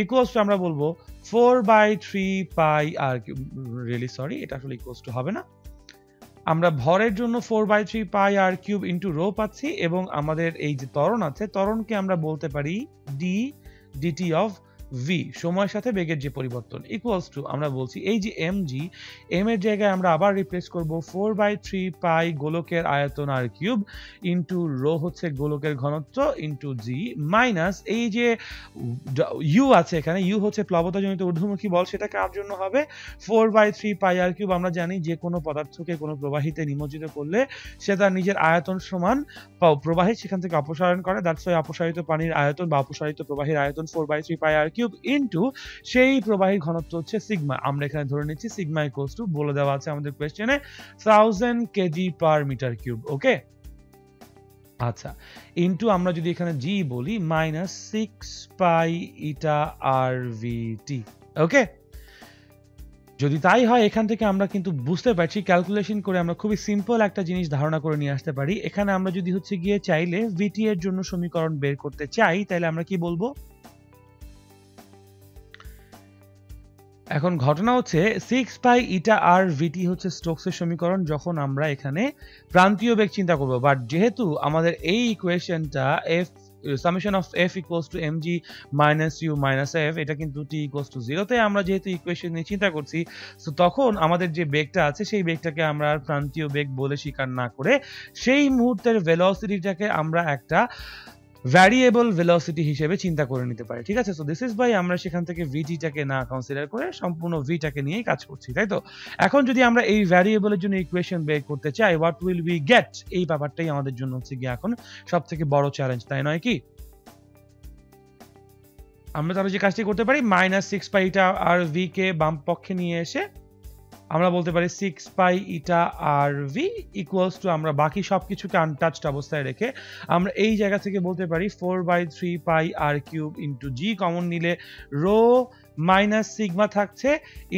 ইকুয়ালস টু আমরা বলবো 4/3 পাই আর রিয়েলি সরি, এটা আসলে ইকুয়ালস টু হবে না। আমরা ভরের জন্য 4/3 pi R cube into rho পাচ্ছি, এবং আমাদের এই যে ত্বরণ আছে, ত্বরণকে আমরা বলতে পারি ডি ডিটি অফ ভি, সময়ের সাথে বেগের যে পরিবর্তন, ইকুয়ালস টু আমরা বলছি এই যে এম জি, এম এর জায়গায় আমরা আবার রিপ্লেস করব 4/3 পাই গোলকের আয়তন আর কিউব ইনটু রো হচ্ছে গোলকের ঘনত্ব ইনটু জি, মাইনাস এই যে ইউ আছে এখানে, ইউ হচ্ছে প্লবতাজনিত ঊর্ধ্বমুখী বল, সেটা কার জন্য হবে 4/3 পাই আর কিউব। আমরা জানি যে কোনো পদার্থকে কোনো প্রবাহিতে নিমজ্জিত করলে সে তার নিজের আয়তন সমান প্রবাহী সেখান থেকে অপসারণ করে, দ্যাটস ওয়াই অপসারিত পানির আয়তন বা অপসারিত প্রবাহীর আয়তন 4/3 পাই আর কিউব ইনটু সেই প্রবাহীর ঘনত্ব হচ্ছে সিগমা। আমরা এখানে ধরে নিচ্ছি সিগমা ইকুয়ালস টু, বলে দেওয়া আছে আমাদের কোশ্চেনে, 1000 কেজি পার মিটার কিউব। ওকে, আচ্ছা, ইনটু আমরা যদি এখানে জি বলি মাইনাস 6 পাই ইটা আর ভি টি। ওকে, যদি তাই হয় এখান থেকে আমরা কিন্তু বুঝতে পারছি, ক্যালকুলেশন করে আমরা খুবই সিম্পল একটা জিনিস ধারণা করে নিয়ে আসতে পারি। এখানে আমরা যদি হচ্ছে গিয়ে চাইলে ভিটি এর জন্য সমীকরণ বের করতে চাই, তাহলে আমরা কি বলবো? এখন ঘটনা হচ্ছে 6 পাই ইটা আর ভিটি হচ্ছে স্টোকসের সমীকরণ যখন আমরা এখানে প্রান্তীয় বেগ চিন্তা করব, বাট যেহেতু আমাদের এই ইকুয়েশনটা F summation of f equals to mg minus u minus f, এটা কিন্তু t equals to 0 তে আমরা যেহেতু ইকুয়েশন নিয়ে চিন্তা করছি, সো তখন আমাদের যে বেগটা আছে সেই বেগটাকে আমরা প্রান্তীয় বেগ বলে স্বীকার না করে সেই মুহূর্তের ভেলোসিটিটাকে আমরা একটা ভ্যারিয়েবল ভেলোসিটি হিসেবে চিন্তা করে নিতে পারি। ঠিক আছে, সো দিস ইজ বাই আমরা সেখান থেকে ভিটিটাকে না কনসিডার করে সম্পূর্ণ ভিটাকে নিয়েই কাজ করছি, তাই তো? এখন যদি আমরা এই ভ্যারিয়েবলের জন্য ইকুয়েশন বের করতে চাই, হোয়াট উইল উই গেট, এই ব্যাপারটাই আমাদের জন্য হচ্ছে গিয়ে এখন সবথেকে বড় চ্যালেঞ্জ, তাই নয় কি? আমরা তাহলে যে কাজটি করতে পারি, মাইনাস 6 পাই ইটা আর ভি কে বাম পক্ষে নিয়ে এসে আমরা বলতে পারি 6 পাই ইটা আর ভি ইকুয়ালস টু, আমরা বাকি সবকিছুকে আনটাচড অবস্থায় রেখে আমরা এই জায়গা থেকে বলতে পারি 4/3 pi R cube into G, common নিলে রো মাইনাস সিগমা থাকছে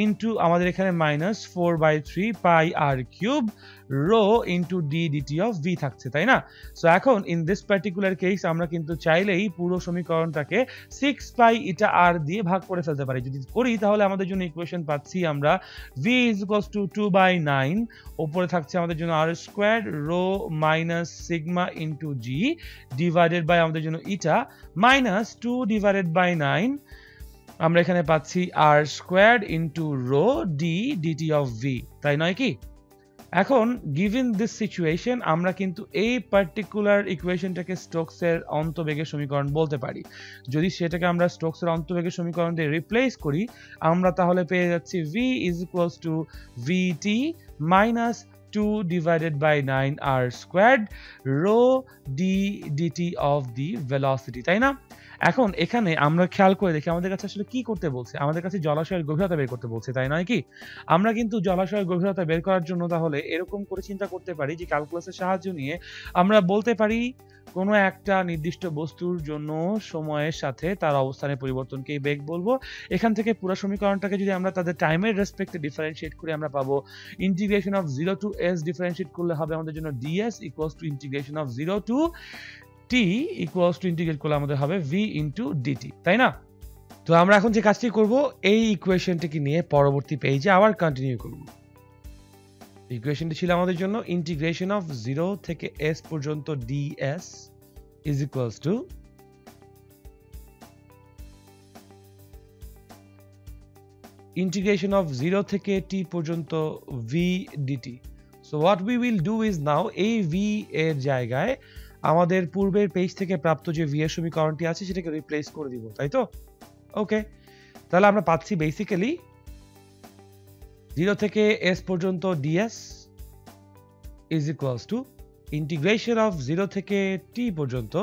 ইনটু আমাদের এখানে minus 4/3 pi R cube rho into D DT of V থাকছে, তাই না? সো এখন ইন দিস পার্টিকুলার কেস আমরা কিন্তু চাইলেই পুরো সমীকরণটাকে 6 পাই ইটা আর দিয়ে ভাগ করে ফেলতে পারি। যদি করি তাহলে আমাদের জন্য ইকুয়েশন পাচ্ছি আমরা v is equals to 2/9, উপরে থাকছে আমাদের জন্য r square rho minus sigma into G divided by আমাদের জন্য ইটা মাইনাস 2/9, আমরা এখানে পাচ্ছি r square into rho D DT of V, তাই নয় কি? এখন গিভেন দিস সিচুয়েশন আমরা কিন্তু এই পার্টিকুলার ইকুয়েশনটাকে স্টোকসের অন্তবেগের সমীকরণ বলতে পারি। যদি সেটাকে আমরা স্টোকসের অন্তবেগের সমীকরণ দিয়ে রিপ্লেস করি, আমরা তাহলে পেয়ে যাচ্ছি v is equals to vt minus 2/9 r squared rho d dt of the velocity, তাই না? এখন এখানে আমরা খেয়াল করে দেখি আমাদের কাছে আসলে কি করতে বলছে, আমাদের কাছে জলাশয়ের গভীরতা বের করতে বলছে, তাই নয় কি? আমরা কিন্তু জলাশয়ের গভীরতা বের করার জন্য তাহলে এরকম করে চিন্তা করতে পারি যে ক্যালকুলাসের সাহায্য নিয়ে আমরা বলতে পারি কোনো একটা নির্দিষ্ট বস্তুর জন্য সময়ের সাথে তার অবস্থানের পরিবর্তনকেই বেগ বলবো। এখান থেকে পুরো সমীকরণটাকে যদি আমরা তাদের টাইমের রেসপেক্টে ডিফারেন্সিয়েট করি, আমরা পাবো integration of 0 to s differentiate করলে হবে আমাদের জন্য ds equals to integration of 0 to t equals to integrate করলে আমাদের হবে v ইনটু dt, তাই না? তো আমরা এখন যে কাজটি করব, এই ইকুয়েশনটিকে নিয়ে পরবর্তী পেজে আবার কন্টিনিউ করব। ইকুয়েশনটি ছিল আমাদের জন্য ইন্টিগ্রেশন অফ 0 থেকে s পর্যন্ত ds is equals to integration of 0 থেকে t পর্যন্ত v dt. So what we will do is now এই v এর জায়গায় আমাদের পূর্বের পেজ থেকে প্রাপ্ত যে v এর সমীকরণটি আছে সেটাকে রিপ্লেস করে দিব, তাই তো? ওকে, তাহলে আমরা পাচ্ছি বেসিক্যালি 0 থেকে s পর্যন্ত ds is equals to integration of 0 থেকে t পর্যন্ত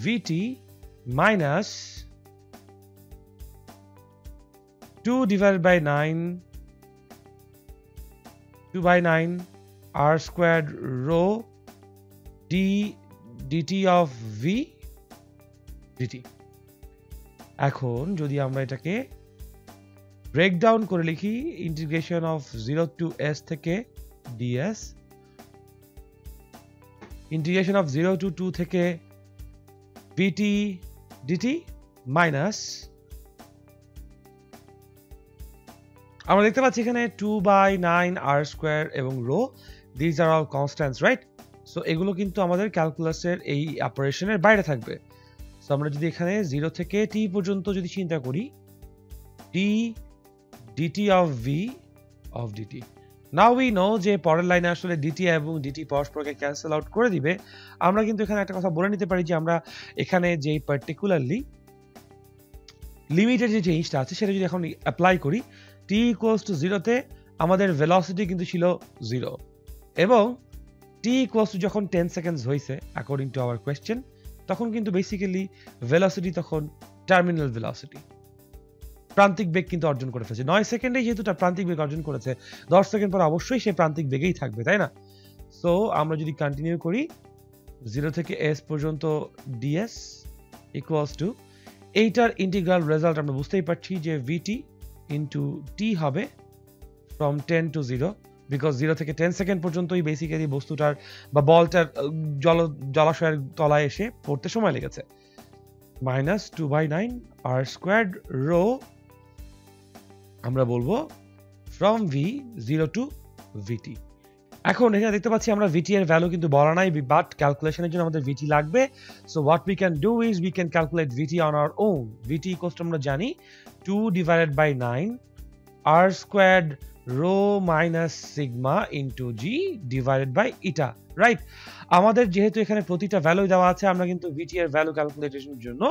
vt minus 2/9 r squared rho d dt of v dt. এখন যদি আমরা এটাকে ব্রেকডাউন করে লিখি, ইন্টিগ্রেশন অফ 0 টু s থেকে ds ইন্টিগ্রেশন অফ 0 to 2 থেকে vt dt মাইনাস আমরা দেখতে পাচ্ছি এখানে 2/9 r স্কয়ার এবং rho this are all constants right so এগুলো কিন্তু আমাদের ক্যালকুলাসের এই অপারেশনের বাইরে থাকবে সো আমরা যদি এখানে 0 থেকে t পর্যন্ত যদি চিন্তা করি t dt of v of dt now we know যে পরের লাইনে আসলে dt এবং dt পরস্পরকে ক্যান্সেল আউট করে দিবে আমরা কিন্তু এখানে একটা কথা বলে নিতে পারি যে আমরা এখানে যে পার্টিকুলারলি লিমিটের যে চেঞ্জটা আছে সেটা যদি এখন অ্যাপ্লাই করি t equals to 0 তে আমাদের ভেলোসিটি কিন্তু ছিল 0 এবং t equals to যখন 10 সেকেন্ডস হইছে অ্যাকর্ডিং টু আওয়ার কোয়েশ্চেন তখন কিন্তু বেসিক্যালি ভেলোসিটি তখন টার্মিনাল ভেলোসিটি প্রান্তিক বেগ কিন্তু অর্জন করে ফেলেছে 9 সেকেন্ডে যেহেতু তার প্রান্তিক বেগ অর্জন করেছে 10 সেকেন্ড পর অবশ্যই সে প্রান্তিক বেগেই থাকবে তাই না সো আমরা যদি কন্টিনিউ করি 0 থেকে s পর্যন্ত ds equals to এইটার ইন্টিগ্রাল রেজাল্ট আমরা বুঝতেই পারছি যে vt into t হবে from 10 to 0 because 0 থেকে 10 সেকেন্ড পর্যন্তই বেসিক্যালি বস্তুটার বা বলটার জলাশয়ের তলায় এসে পড়তে সময় লেগেছে minus 2/9 r squared rho আমরা বলবো from v 0 to vt এখন এখানে দেখতে পাচ্ছি আমরা vt এর ভ্যালু কিন্তু বলা নাই বাট ক্যালকুলেশনের জন্য আমাদের vt লাগবে so what we can do is we can calculate vt on our own vt equals to আমরা জানি 2 divided by 9 r squared rho minus sigma into g divided by eta right আমাদের যেহেতু এখানে প্রতিটা value দেওয়া আছে আমরা কিন্তু vt এর ভ্যালু ক্যালকুলেশনের জন্য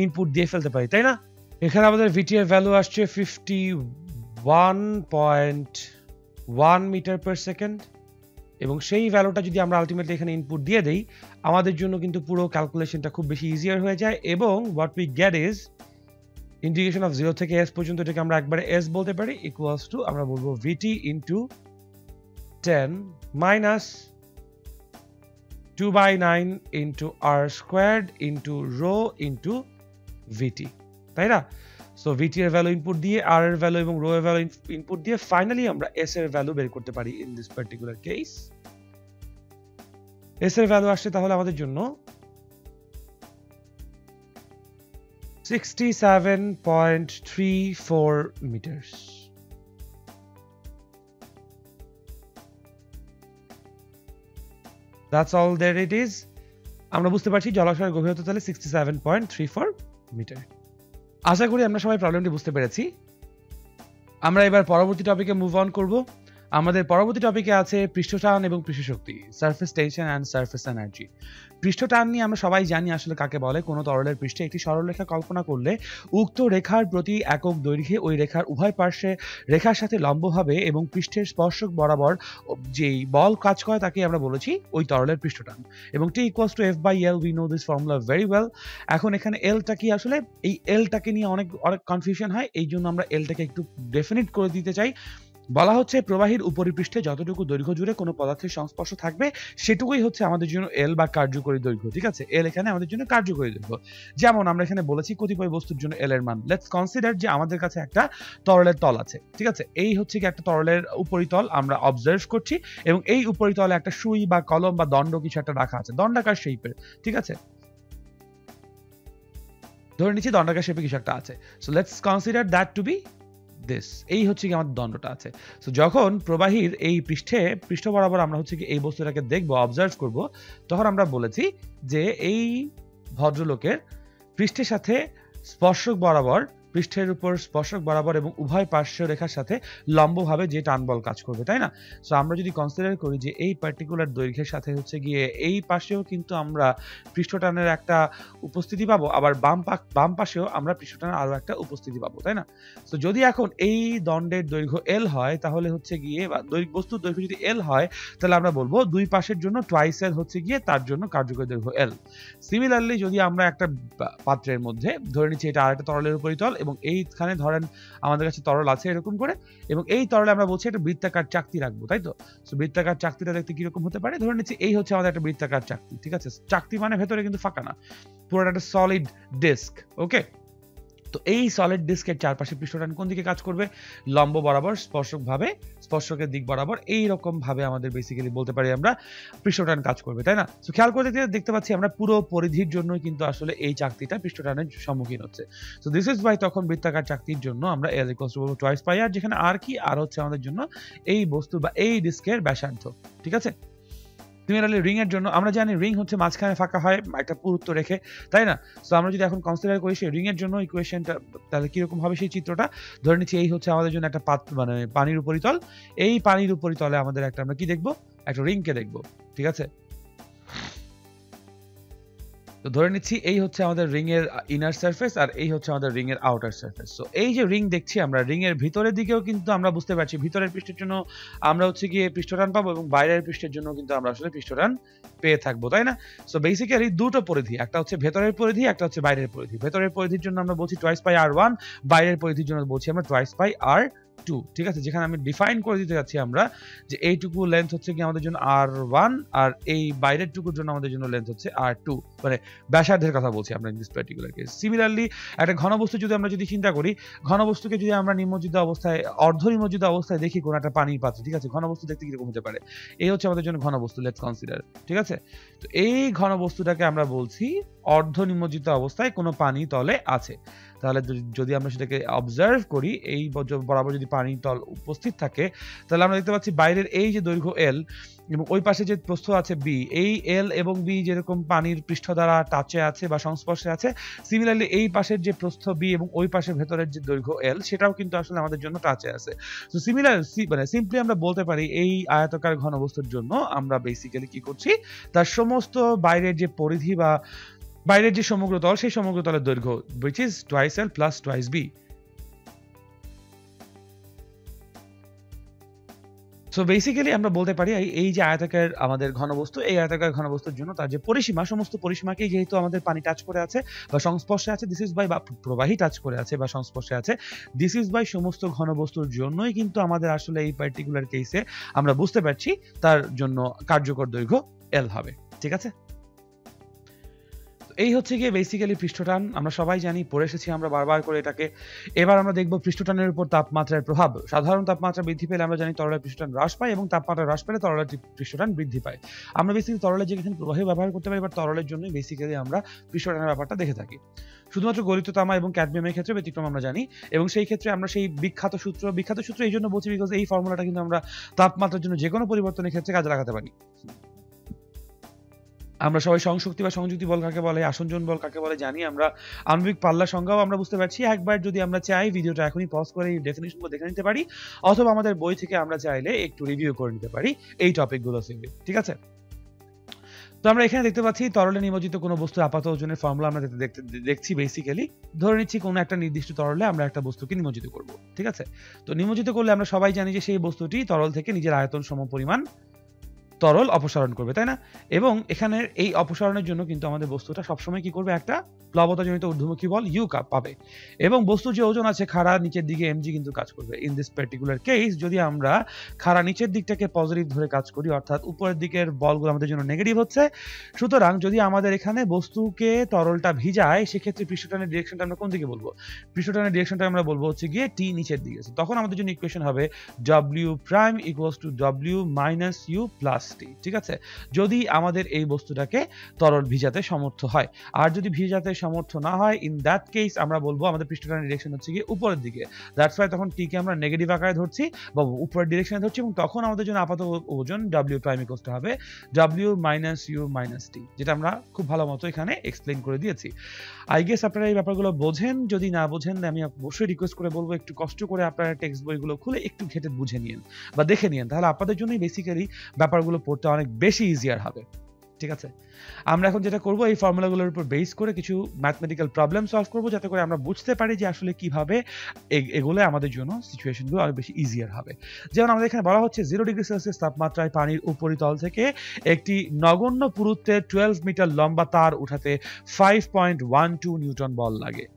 ইনপুট দিয়ে ফেলতে পারি তাই না এখানে আমাদের vt এর ভ্যালু আসছে 51.1 মিটার পার সেকেন্ড এবং সেই ভ্যালুটা যদি আমরা আলটিমেটলি এখানে ইনপুট দিয়ে দেই আমাদের জন্য কিন্তু পুরো ক্যালকুলেশনটা খুব বেশি ইজিয়ার হয়ে যায় এবং what we get is integration of 0 থেকে s পর্যন্ত এটাকে আমরা একবারে s বলতে পারি ইকুয়ালস টু আমরা বলবো vt into 10 minus 2/9 into r squared into rho into vt তাই না সো vt এর ভ্যালু ইনপুট দিয়ে r এর ভ্যালু এবং rho এর ভ্যালু ইনপুট দিয়ে ফাইনালি আমরা s এর ভ্যালু বের করতে পারি in this particular case s এর ভ্যালু আসছে তাহলে আমাদের জন্য 67.34 meters that's all there it is আমরা বুঝতে পারছি জলাশয়ের গভীরতা তাহলে 67.34 মিটার আশা করি আমরা সবাই প্রবলেমটি বুঝতে পেরেছি আমরা এবার পরবর্তী টপিকে মুভ অন করব আমাদের পরবর্তী টপিকে আছে পৃষ্ঠটান এবং পৃষ্ঠশক্তি surface tension and surface energy পৃষ্ঠটান নিয়ে আমরা সবাই জানি আসলে কাকে বলে কোনো তরলের পৃষ্ঠে একটি সরলরেখা কল্পনা করলে উক্ত রেখার প্রতি একক দৈর্ঘ্যে ওই রেখার উভয় পার্শ্বে রেখার সাথে লম্বভাবে এবং পৃষ্ঠের স্পর্শক বরাবর যেই বল কাজ করে তাকে আমরা বলেছি ওই তরলের পৃষ্ঠটান এবং t equals to f/l we know this formula very well এখন এখানে l টা কি আসলে এই l টাকে নিয়ে অনেক কনফিউশন হয় এই জন্য আমরা l টাকে একটু ডেফিনিট করে দিতে চাই বলা হচ্ছে প্রবাহীর উপরিপৃষ্ঠে যতটুকু দৈর্ঘ্য জুড়ে কোনো পদার্থের সংস্পর্শ থাকবে সেটুকুই হচ্ছে আমাদের জন্য এল বা কার্যকরী দৈর্ঘ্য ঠিক আছে এল এখানে আমাদের জন্য কার্যকরী দৈর্ঘ্য যেমন আমরা এখানে বলেছি কতিপয় বস্তুর জন্য এল এর মান লেটস কনসিডার যে আমাদের কাছে একটা তরলের তল আছে ঠিক আছে এই হচ্ছে কি একটা তরলের উপরিতল আমরা অবজার্ভ করছি এবং এই উপরিতলে একটা সুই বা কলম বা দণ্ড কিছু একটা রাখা আছে দণ্ডাকার শেপের ঠিক আছে ধরে নিচ্ছি দণ্ডাকার শেপে কিছু একটা আছে so let's consider that to be this এই হচ্ছে কি আমাদের দণ্ডটা আছে সো যখন প্রবাহীর এই পৃষ্ঠ বরাবর আমরা হচ্ছে কি এই বস্তুটাকে দেখব অবজার্ভ করব তখন আমরা বলেছি যে এই ভদ্রলোকের পৃষ্ঠের সাথে স্পর্শক বরাবর পৃষ্ঠের উপর স্পর্শক বরাবর এবং উভয় পার্শ্ব রেখার সাথে লম্বভাবে যে টান বল কাজ করবে তাই না সো আমরা যদি কনসিডার করি যে এই পার্টিকুলার দৈর্ঘ্যের সাথে হচ্ছে গিয়ে এই পাশেও কিন্তু আমরা পৃষ্ঠটানের একটা উপস্থিতি পাবো আবার বাম পাশেও আমরা পৃষ্ঠটানের আরো একটা উপস্থিতি পাবো তাই না সো যদি এখন এই দণ্ডের দৈর্ঘ্য এল হয় তাহলে হচ্ছে গিয়ে বা বস্তুর দৈর্ঘ্য যদি এল হয় তাহলে আমরা বলবো দুই পাশের জন্য টুয়াইস এল হচ্ছে গিয়ে তার জন্য কার্যকরী দৈর্ঘ্য এল সিমিলারলি যদি আমরা একটা পাত্রের মধ্যে ধরে নিচ্ছি এটা আরেকটা তরলের উপরিতল এবং এইখানে ধরেন আমাদের কাছে তরল আছে এরকম করে এবং এই তরলে আমরা বলছি একটা বৃত্তাকার চাকতি রাখবো তাই তো সো বৃত্তাকার চাকতিটা দেখতে কিরকম হতে পারে ধরে নিচ্ছি এই হচ্ছে আমাদের একটা বৃত্তাকার চাকতি ঠিক আছে চাকতি মানে ভেতরে কিন্তু ফাঁকা না পুরোটা একটা সলিড ডিস্ক ওকে তো এই সলিড ডিস্কের চারপাশে পৃষ্ঠটান কোন দিকে কাজ করবে? লম্ব বরাবর, স্পর্শকের দিক বরাবর এইরকম ভাবে আমাদের বেসিক্যালি বলতে পারি আমরা পৃষ্ঠটান কাজ করবে, তাই না? সো খেয়াল করে দেখতে পাচ্ছি আমরা পুরো পরিধির জন্য কিন্তু আসলে এই চাকতিটা পৃষ্ঠটানের সম্মুখীন হচ্ছে। সো দিস ইজ ওয়াই তখন বৃত্তাকার চাকতির জন্য আমরা L = টুয়াইস পাই আর, যেখানে আর কি আর হচ্ছে আমাদের জন্য এই বস্তু বা এই ডিস্কের ব্যাসার্ধ, ঠিক আছে? সিমিলারলি রিং এর জন্য আমরা জানি রিং হচ্ছে মাঝখানে ফাঁকা হয় একটা পুরুত্ব রেখে, তাই না? সো আমরা যদি এখন কনসিডার করি সেই রিং এর জন্য ইকুয়েশনটা, তাহলে কিরকম হবে সেই চিত্রটা? ধরে নিচ্ছি এই হচ্ছে আমাদের জন্য একটা মানে পানির উপরিতল, এই পানির উপরিতলে আমাদের একটা আমরা কি দেখবো? একটা রিংকে দেখবো, ঠিক আছে? তো ধরে নিচ্ছি এই হচ্ছে আমাদের রিং এর ইনার সারফেস আর এই হচ্ছে আমাদের রিং এর আউটার সারফেস। সো এই যে রিং দেখছি আমরা, রিং এর ভিতরের দিকেও কিন্তু আমরা বুঝতে পারছি ভিতরের পৃষ্ঠের জন্য আমরা হচ্ছে গিয়ে পৃষ্ঠটান পাবো এবং বাইরের পৃষ্ঠের জন্য কিন্তু আমরা আসলে পৃষ্ঠটান পেয়ে থাকবো, তাই না? সো বেসিক্যালি দুটো পরিধি, একটা হচ্ছে ভেতরের পরিধি, একটা হচ্ছে বাইরের পরিধি। ভেতরের পরিধির জন্য আমরা বলছি টুয়াইস পাই R1, বাইরের পরিধির জন্য বলছি আমরা টুয়াইস পাই R2, ঠিক আছে? যেখানে আমি ডিফাইন করে দিতে যাচ্ছি আমরা যে এইটুকু লেন্থ হচ্ছে কি আমাদের জন্য R1 আর এই বাইরের টুকুর জন্য আমাদের জন্য লেন্থ হচ্ছে R2, মানে ব্যাসার্ধের কথা বলছি আমরা in this particular case. Similarly একটা ঘনবস্তু যদি আমরা চিন্তা করি, ঘনবস্তুকে যদি আমরা নিমজ্জিত অবস্থায়, অর্ধ নিমজ্জিত অবস্থায় দেখি কোন একটা পানির পাত্রে, ঠিক আছে? ঘনবস্তু দেখতে কিরকম হতে পারে? এই হচ্ছে আমাদের জন্য ঘনবস্তু, লেটস কনসিডার, ঠিক আছে? তো এই ঘনবস্তুটাকে আমরা বলছি অর্ধ নিমজ্জিত অবস্থায় কোনো পানি তলে আছে। তাহলে যদি আমরা সেটাকে অবজার্ভ করি, এই বরাবর যদি পানির তল উপস্থিত থাকে, তাহলে আমরা দেখতে পাচ্ছি বাইরের এই যে দৈর্ঘ্য L এবং ওই পাশে যে প্রস্থ আছে B, এই L এবং B যেরকম পানির পৃষ্ঠ দ্বারা টাচে আছে বা সংস্পর্শে আছে, সিমিলারলি এই পাশের যে প্রস্থ B এবং ওই পাশের ভেতরের যে দৈর্ঘ্য L সেটাও কিন্তু আসলে আমাদের জন্য টাচে আছে। তো মানে সিম্পলি আমরা বলতে পারি এই আয়তাকার ঘনবস্তুর জন্য আমরা বেসিক্যালি কি করছি, তার সমস্ত বাইরের যে পরিধি বা বাইরের যে সমগ্র তল, সেই সমগ্র তলের দৈর্ঘ্য which is twice L plus twice B। So basically আমরা বলতে পারি এই যে আয়তাকার আমাদের ঘনবস্তু, এই আয়তাকার ঘনবস্তুর জন্য তার যে পরিসীমা, সমস্ত পরিসীমাকেই যেহেতু আমাদের পানি টাচ করে আছে বা সংস্পর্শে আছে, দিস ইজ বাই, বা প্রবাহী টাচ করে আছে বা সংস্পর্শে আছে, দিস ইজ বাই সমস্ত ঘনবস্তুর জন্যই কিন্তু আমাদের আসলে এই পার্টিকুলার কেসে আমরা বুঝতে পারছি তার জন্য কার্যকর দৈর্ঘ্য L হবে, ঠিক আছে? এই হচ্ছে গিয়ে বেসিক্যালি পৃষ্ঠটান। আমরা সবাই জানি, পড়ে এসেছি আমরা বারবার করে এটাকে। এবার আমরা দেখব পৃষ্ঠটানের উপর তাপমাত্রার প্রভাব। সাধারণ তাপমাত্রা বৃদ্ধি পেলে আমরা জানি তরলের পৃষ্ঠটান হ্রাস পায় এবং তাপমাত্রা হ্রাস পেলে তরলের পৃষ্ঠটান বৃদ্ধি পায়। আমরা বেসিক্যালি তরলের যেখানে প্রবাহী ব্যবহার করতে পারি, এবার তরলের জন্যই বেসিক্যালি আমরা পৃষ্ঠটানের ব্যাপারটা দেখে থাকি। শুধুমাত্র গলিত তামা এবং ক্যাডমিয়ামের ক্ষেত্রে ব্যতিক্রম আমরা জানি, এবং সেই ক্ষেত্রে আমরা সেই বিখ্যাত সূত্র এই জন্য বলছি বিকজ এই ফর্মুলাটা কিন্তু আমরা তাপমাত্রার জন্য যে কোনো পরিবর্তনের ক্ষেত্রে কাজে লাগাতে পারি। আমরা সবাই সংশক্তি বা সংযুক্তি বল কাকে বলে, আসঞ্জন বল কাকে বলে জানি আমরা, আণবিক পাল্লা সংজ্ঞাও আমরা বুঝতে পারছি। একবার যদি আমরা চাই ভিডিওটা এখনই পজ করে এই ডেফিনিশনগুলো দেখে নিতে পারি, অথবা আমাদের বই থেকে আমরা চাইলে একটু রিভিউ করে নিতে পারি এই টপিকগুলো থেকে, ঠিক আছে? তো আমরা এখানে দেখতে পাচ্ছি তরলে নিমজ্জিত কোনো বস্তুর আপাত ওজনের ফর্মুলা আমরা দেখছি। বেসিক্যালি ধরে নিচ্ছি কোনো একটা নির্দিষ্ট তরলে আমরা একটা বস্তুকে নিমজ্জিত করব, ঠিক আছে? তো নিমজ্জিত করলে আমরা সবাই জানি যে সেই বস্তুটি তরল থেকে নিজের আয়তন সমপরিমাণ তরল অপসারণ করবে, তাই না? এবং এখানে এই অপসারণের জন্য কিন্তু আমাদের বস্তুটা সবসময় কি করবে, একটা প্লবতাজনিত ঊর্ধ্বমুখী বল ইউ পাবে, এবং বস্তুর যে ওজন আছে খাড়া নিচের দিকে mg কিন্তু কাজ করবে। ইন দিস পার্টিকুলার কেস যদি আমরা খাড়া নিচের দিকটাকে পজিটিভ ধরে কাজ করি, অর্থাৎ উপরের দিকের বলগুলো আমাদের জন্য নেগেটিভ হচ্ছে, সুতরাং যদি আমাদের এখানে বস্তুকে তরলটা ভিজায়, সেক্ষেত্রে পৃষ্ঠটানের ডিরেকশনটা আমরা কোন দিকে বলবো? পৃষ্ঠটানের ডিরেকশনটা আমরা বলবো হচ্ছে গিয়ে টি নিচের দিকে। তখন আমাদের জন্য ইকুয়েশন হবে w prime equals to w minus u plus t, ঠিক আছে? যদি আমাদের এই বস্তুটাকে তরল ভিজাতে সমর্থ হয়। আর যদি ভিজাতে সমর্থ না হয়, ইন দ্যাট কেস আমরা বলবো আমাদের পৃষ্ঠটানের ডিরেকশন হচ্ছে গিয়ে উপরের দিকে। দ্যাটস ওয়াই তখন টি কে আমরা নেগেটিভ আকারে ধরছি বা উপরের ডিরেকশনে ধরছি, এবং তখন আমাদের জন্য আপাতত ওজন w prime equals to হবে w minus u minus t, যেটা আমরা খুব ভালো মতো এখানে এক্সপ্লেইন করে দিয়েছি। আই গেস আপনারা এই ব্যাপারগুলো বোঝেন। যদি না বোঝেন, আমি অবশ্যই রিকোয়েস্ট করে বলবো একটু কষ্ট করে আপনারা টেক্সট বইগুলো খুলে একটু ঘেটে বুঝে নিন বা দেখে নিন, তাহলে আপনাদের জন্যই বেসিক্যালি ব্যাপারগুলো পড়তে অনেক বেশি ইজিয়ার হবে, ঠিক আছে? আমরা এখন যেটা করব, এই ফর্মুলাগুলোর উপর বেস করে কিছু ম্যাথমেটিক্যাল প্রবলেম সলভ করব, যাতে করে আমরা বুঝতে পারি যে আসলে কিভাবে এগুলো আমাদের জন্য সিচুয়েশনগুলো আরো বেশি ইজিয়ার হবে। যেমন আমাদের এখানে বলা হচ্ছে 0 ডিগ্রি সেলসিয়াস তাপমাত্রায় পানির উপরিতল থেকে একটি নগণ্য পুরুত্বের 12 মিটার লম্বা তার উঠাতে 5.12 নিউটন বল লাগে।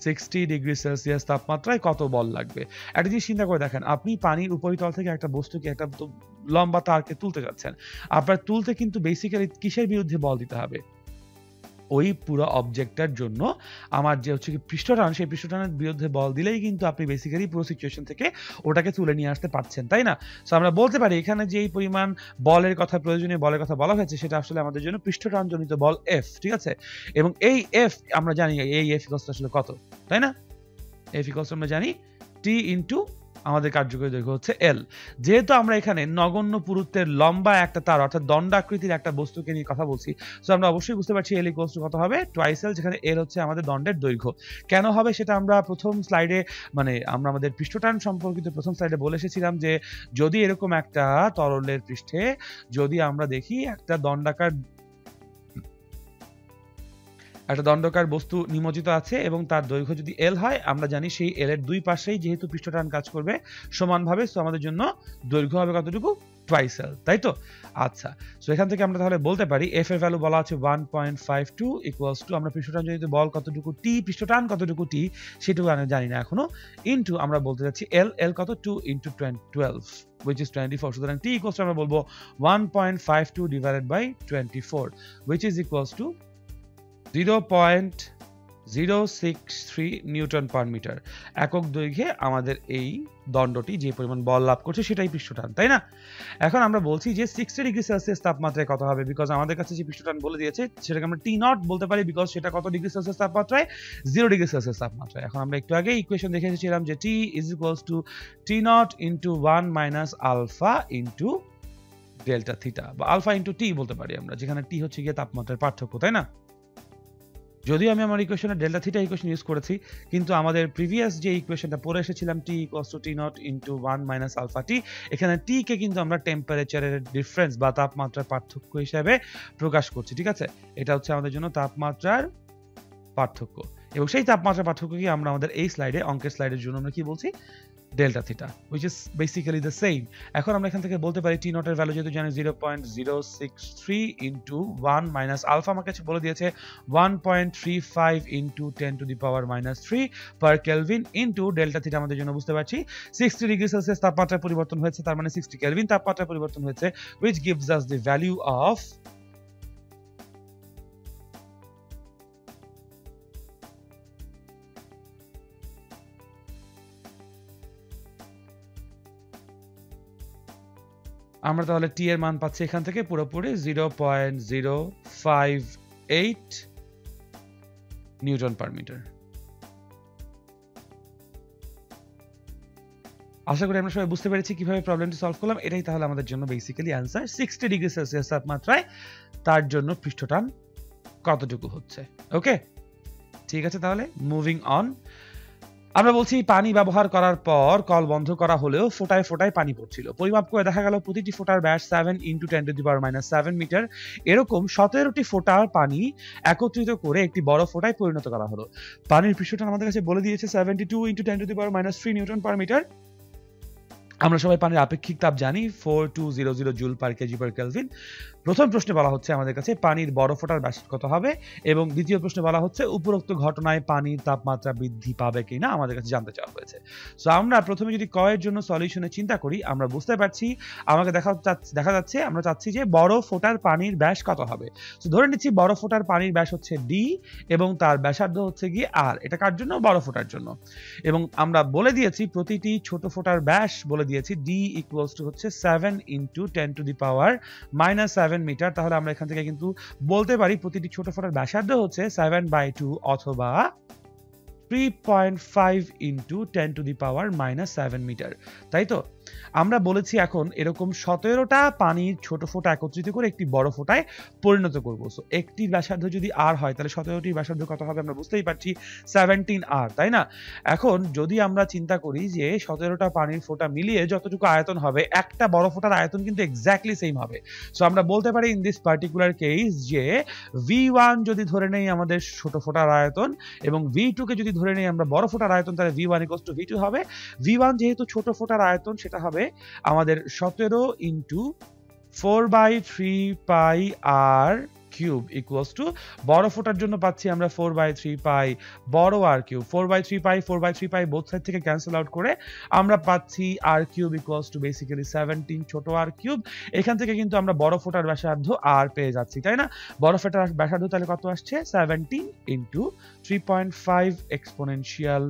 60 ডিগ্রি সেলসিয়াস তাপমাত্রায় কত বল লাগবে? একটা জিনিস চিন্তা করে দেখেন, আপনি পানির উপরিতল থেকে একটা বস্তুকে, একটা লম্বা তারকে তুলতে যাচ্ছেন, আপনার তুলতে কিন্তু বেসিক্যালি কিসের বিরুদ্ধে বল দিতে হবে? ওই পুরো অবজেক্টটার জন্য আমার যে হচ্ছে কি পৃষ্ঠটান, সেই পৃষ্ঠটানের বিরুদ্ধে বল দিলেই কিন্তু আপনি বেসিক্যালি পুরো সিচুয়েশন থেকে ওটাকে তুলে নিয়ে আসতে পারছেন, তাই না? সো আমরা বলতে পারি এখানে যে এই পরিমাণ বলের কথা, প্রয়োজনীয় বলের কথা বলা হয়েছে, সেটা আসলে আমাদের জন্য পৃষ্ঠটানজনিত বল F, ঠিক আছে? এবং এই F আমরা জানি এই F ইকুয়ালস আসলে কত, তাই না? F ইকুয়ালস আমরা জানি T ইনটু আমাদের কার্যকরী দৈর্ঘ্য হচ্ছে L। যেহেতু আমরা এখানে নগণ্য পুরুত্বের লম্বা একটা তার অর্থাৎ দণ্ডাকৃতির একটা বস্তুকে নিয়ে কথা বলছি, সো আমরা অবশ্যই বুঝতে পারছি L ইকুয়ালস টু কত হবে, টুয়াইস L, যেখানে L হচ্ছে আমাদের দণ্ডের দৈর্ঘ্য। কেন হবে সেটা আমরা প্রথম স্লাইডে, মানে আমরা আমাদের পৃষ্ঠটান সম্পর্কিত প্রথম স্লাইডে বলে এসেছিলাম যে যদি এরকম একটা তরলের পৃষ্ঠে যদি আমরা দেখি একটা দণ্ডকার বস্তু নিমজ্জিত আছে এবং তার দৈর্ঘ্য যদি L হয়, আমরা জানি সেই L এর দুই পাশেই যেহেতু পৃষ্ঠটান কাজ করবে সমানভাবে, সো আমাদের জন্য দৈর্ঘ্য হবে কতটুকু, টুয়াইস L, তাই তো? আচ্ছা, সো এখান থেকে আমরা তাহলে বলতে পারি F এর ভ্যালু বলা আছে 1.52 ইকুয়ালস টু, আমরা পৃষ্ঠটানজনিত বল কতটুকু T, পৃষ্ঠটান কতটুকু T সেটুকু আমি জানি না এখনো, ইনটু আমরা বলতে যাচ্ছি L কত, 2 ইনটু 12 which is 24, সুতরাং T ইকুয়ালস টু আমরা বলবো 1.52 divided by 24 which is equals to 0.063 newton per metre. একক দৈর্ঘ্যে আমাদের এই দণ্ডটি যে পরিমাণ বল লাভ করছে সেটাই পৃষ্ঠটান, তাই না? এখন আমরা বলছি যে 60 ডিগ্রি সেলসিয়াস তাপমাত্রায় কত হবে, বিকজ আমাদের কাছে যে পৃষ্ঠটান বলে দিয়েছে সেটাকে আমরা T নট বলতে পারি, বিকজ সেটা কত ডিগ্রি সেলসিয়াস তাপমাত্রায়, 0 ডিগ্রি সেলসিয়াস তাপমাত্রায়। এখন আমরা একটু আগে ইকুয়েশন দেখে এসেছিলাম যে T is equals to T nought into 1 minus alpha into delta theta, বা আলফা ইনটু T বলতে পারি আমরা, যেখানে T হচ্ছে গিয়ে তাপমাত্রার পার্থক্য, তাই না? যদিও আমি আমার ইকুয়েশনে ডেল্টা থিটা ইকুয়েশন ইউজ করেছি, কিন্তু আমাদের প্রিভিয়াস যে ইকুয়েশনটা পড়ে এসেছিলাম T equals to T nought into 1 minus alpha T, এখানে T কে কিন্তু আমরা টেম্পারেচারের ডিফারেন্স বা তাপমাত্রার পার্থক্য হিসেবে প্রকাশ করছি, ঠিক আছে? এটা হচ্ছে আমাদের জন্য তাপমাত্রার পার্থক্য, এবং সেই তাপমাত্রার পার্থক্যকে আমরা আমাদের এই স্লাইডে, অঙ্কের স্লাইডের জন্য আমরা কি বলছি, delta theta, which is basically the same। এখন আমরা এখান থেকে বলতে পারি T নট এর ভ্যালু যেহেতু জানি 0.063 ইনটু 1 মাইনাস আলফা আমার কাছে বলে দিয়েছে 1.35 into 10 to the power minus 3 per kelvin into delta theta আমাদের জন্য বুঝতে পারছি 60 ডিগ্রি সেলসিয়াস তাপমাত্রার পরিবর্তন হয়েছে, তার মানে 60 কেলভিন তাপমাত্রার পরিবর্তন হয়েছে, which gives us the value of আমরা তাহলে T এর মান পাচ্ছি এখান থেকে পুরোপুরি 0.058 নিউটন পার মিটার। আশা করি আমরা সবাই বুঝতে পেরেছি কিভাবে প্রবলেমটি সলভ করলাম। এটাই তাহলে আমাদের জন্য বেসিক্যালি অ্যান্সার, 60 ডিগ্রি সেলসিয়াস তাপমাত্রায় তার জন্য পৃষ্ঠটান কতটুকু হচ্ছে। ওকে, ঠিক আছে, তাহলে মুভিং অন। আমরা বলছি পানি ব্যবহার করার পর কল বন্ধ করা হলেও ফোঁটায় ফোঁটায় পানি পড়ছিল। পরিমাপ করে দেখা গেল প্রতিটি ফোঁটার ব্যাস 7 into 10 to the power minus 7 metre. এরকম 17টি ফোঁটার পানি একত্রিত করে একটি বড় ফোঁটায় পরিণত করা হলো। পানির পৃষ্ঠটান আমাদের কাছে বলে দিয়েছে 72 into 10 to the power minus 3 newton per metre. আমরা সবাই পানির আপেক্ষিক তাপ জানি 4200 joule per KG per kelvin. প্রথম প্রশ্নে বলা হচ্ছে আমাদের কাছে পানির বড় ফোঁটার ব্যাস কত হবে, এবং দ্বিতীয় প্রশ্নে বলা হচ্ছে উপরোক্ত ঘটনায় পানির তাপমাত্রা বৃদ্ধি পাবে কিনা আমাদের কাছে জানতে চাওয়া হয়েছে। সো আমরা প্রথমে যদি কয়ের জন্য সলিউশনে চিন্তা করি, আমরা বুঝতে পারছি আমাকে দেখা যাচ্ছে আমরা চাচ্ছি যে বড় ফোঁটার পানির ব্যাস কত হবে। সো ধরে নিচ্ছি বড় ফোঁটার পানির ব্যাস হচ্ছে D এবং তার ব্যাসার্ধ হচ্ছে গিয়ে R। এটা কার জন্য, বড় ফোঁটার জন্য। এবং আমরা বলে দিয়েছি প্রতিটি ছোট ফোঁটার ব্যাস বলে দিয়েছি D ইকুয়ালস টু হচ্ছে 7 into 10 to the power minus 7 metre. তাহলে আমরা এখান থেকে কিন্তু বলতে পারি প্রতিটি ছোট ফোঁটার ব্যাসার্ধ হচ্ছে 7/2 অথবা 3.5 into 10 to the power minus 7 metre, তাই তো? আমরা বলেছি এখন এরকম 17টা পানির ছোট ফোঁটা একত্রিত করে একটি বড় ফোঁটায় পরিণত করব। সো একটির ব্যাসার্ধ যদি R হয় তাহলে 17টির ব্যাসার্ধ কত হবে আমরা বুঝতেই পারছি 17R, তাই না? এখন যদি আমরা চিন্তা করি যে 17টা পানির ফোঁটা মিলিয়ে যতটুকু আয়তন হবে, একটা বড় ফোঁটার আয়তন কিন্তু এক্স্যাক্টলি সেম হবে। সো আমরা বলতে পারি ইন দিস পার্টিকুলার কেস যে V1 যদি ধরে নেই আমাদের ছোট ফোঁটার আয়তন এবং V2 কে যদি ধরে নেই আমরা বড় ফোঁটার আয়তন, তাহলে V1 ইকুয়ালস টু V2 হবে। V1 যেহেতু ছোট ফোঁটার আয়তন সেটা হবে আমাদের 17 into 4/3 pi R cube equals to বড় ফোটার জন্য পাচ্ছি আমরা 4/3 পাই বড় আর কিউব 4/3 পাই 4/3 পাই বোথ সাইড থেকে ক্যান্সেল আউট করে আমরা পাচ্ছি আর কিউব ইকুয়ালস টু বেসিক্যালি 17 ছোট আর কিউব। এখান থেকে কিন্তু আমরা বড় ফোটার ব্যাসার্ধ আর পেয়ে যাচ্ছি, তাই না? বড় ফোটার ব্যাসার্ধ তাহলে কত আসছে? 17 into 3.5 exponential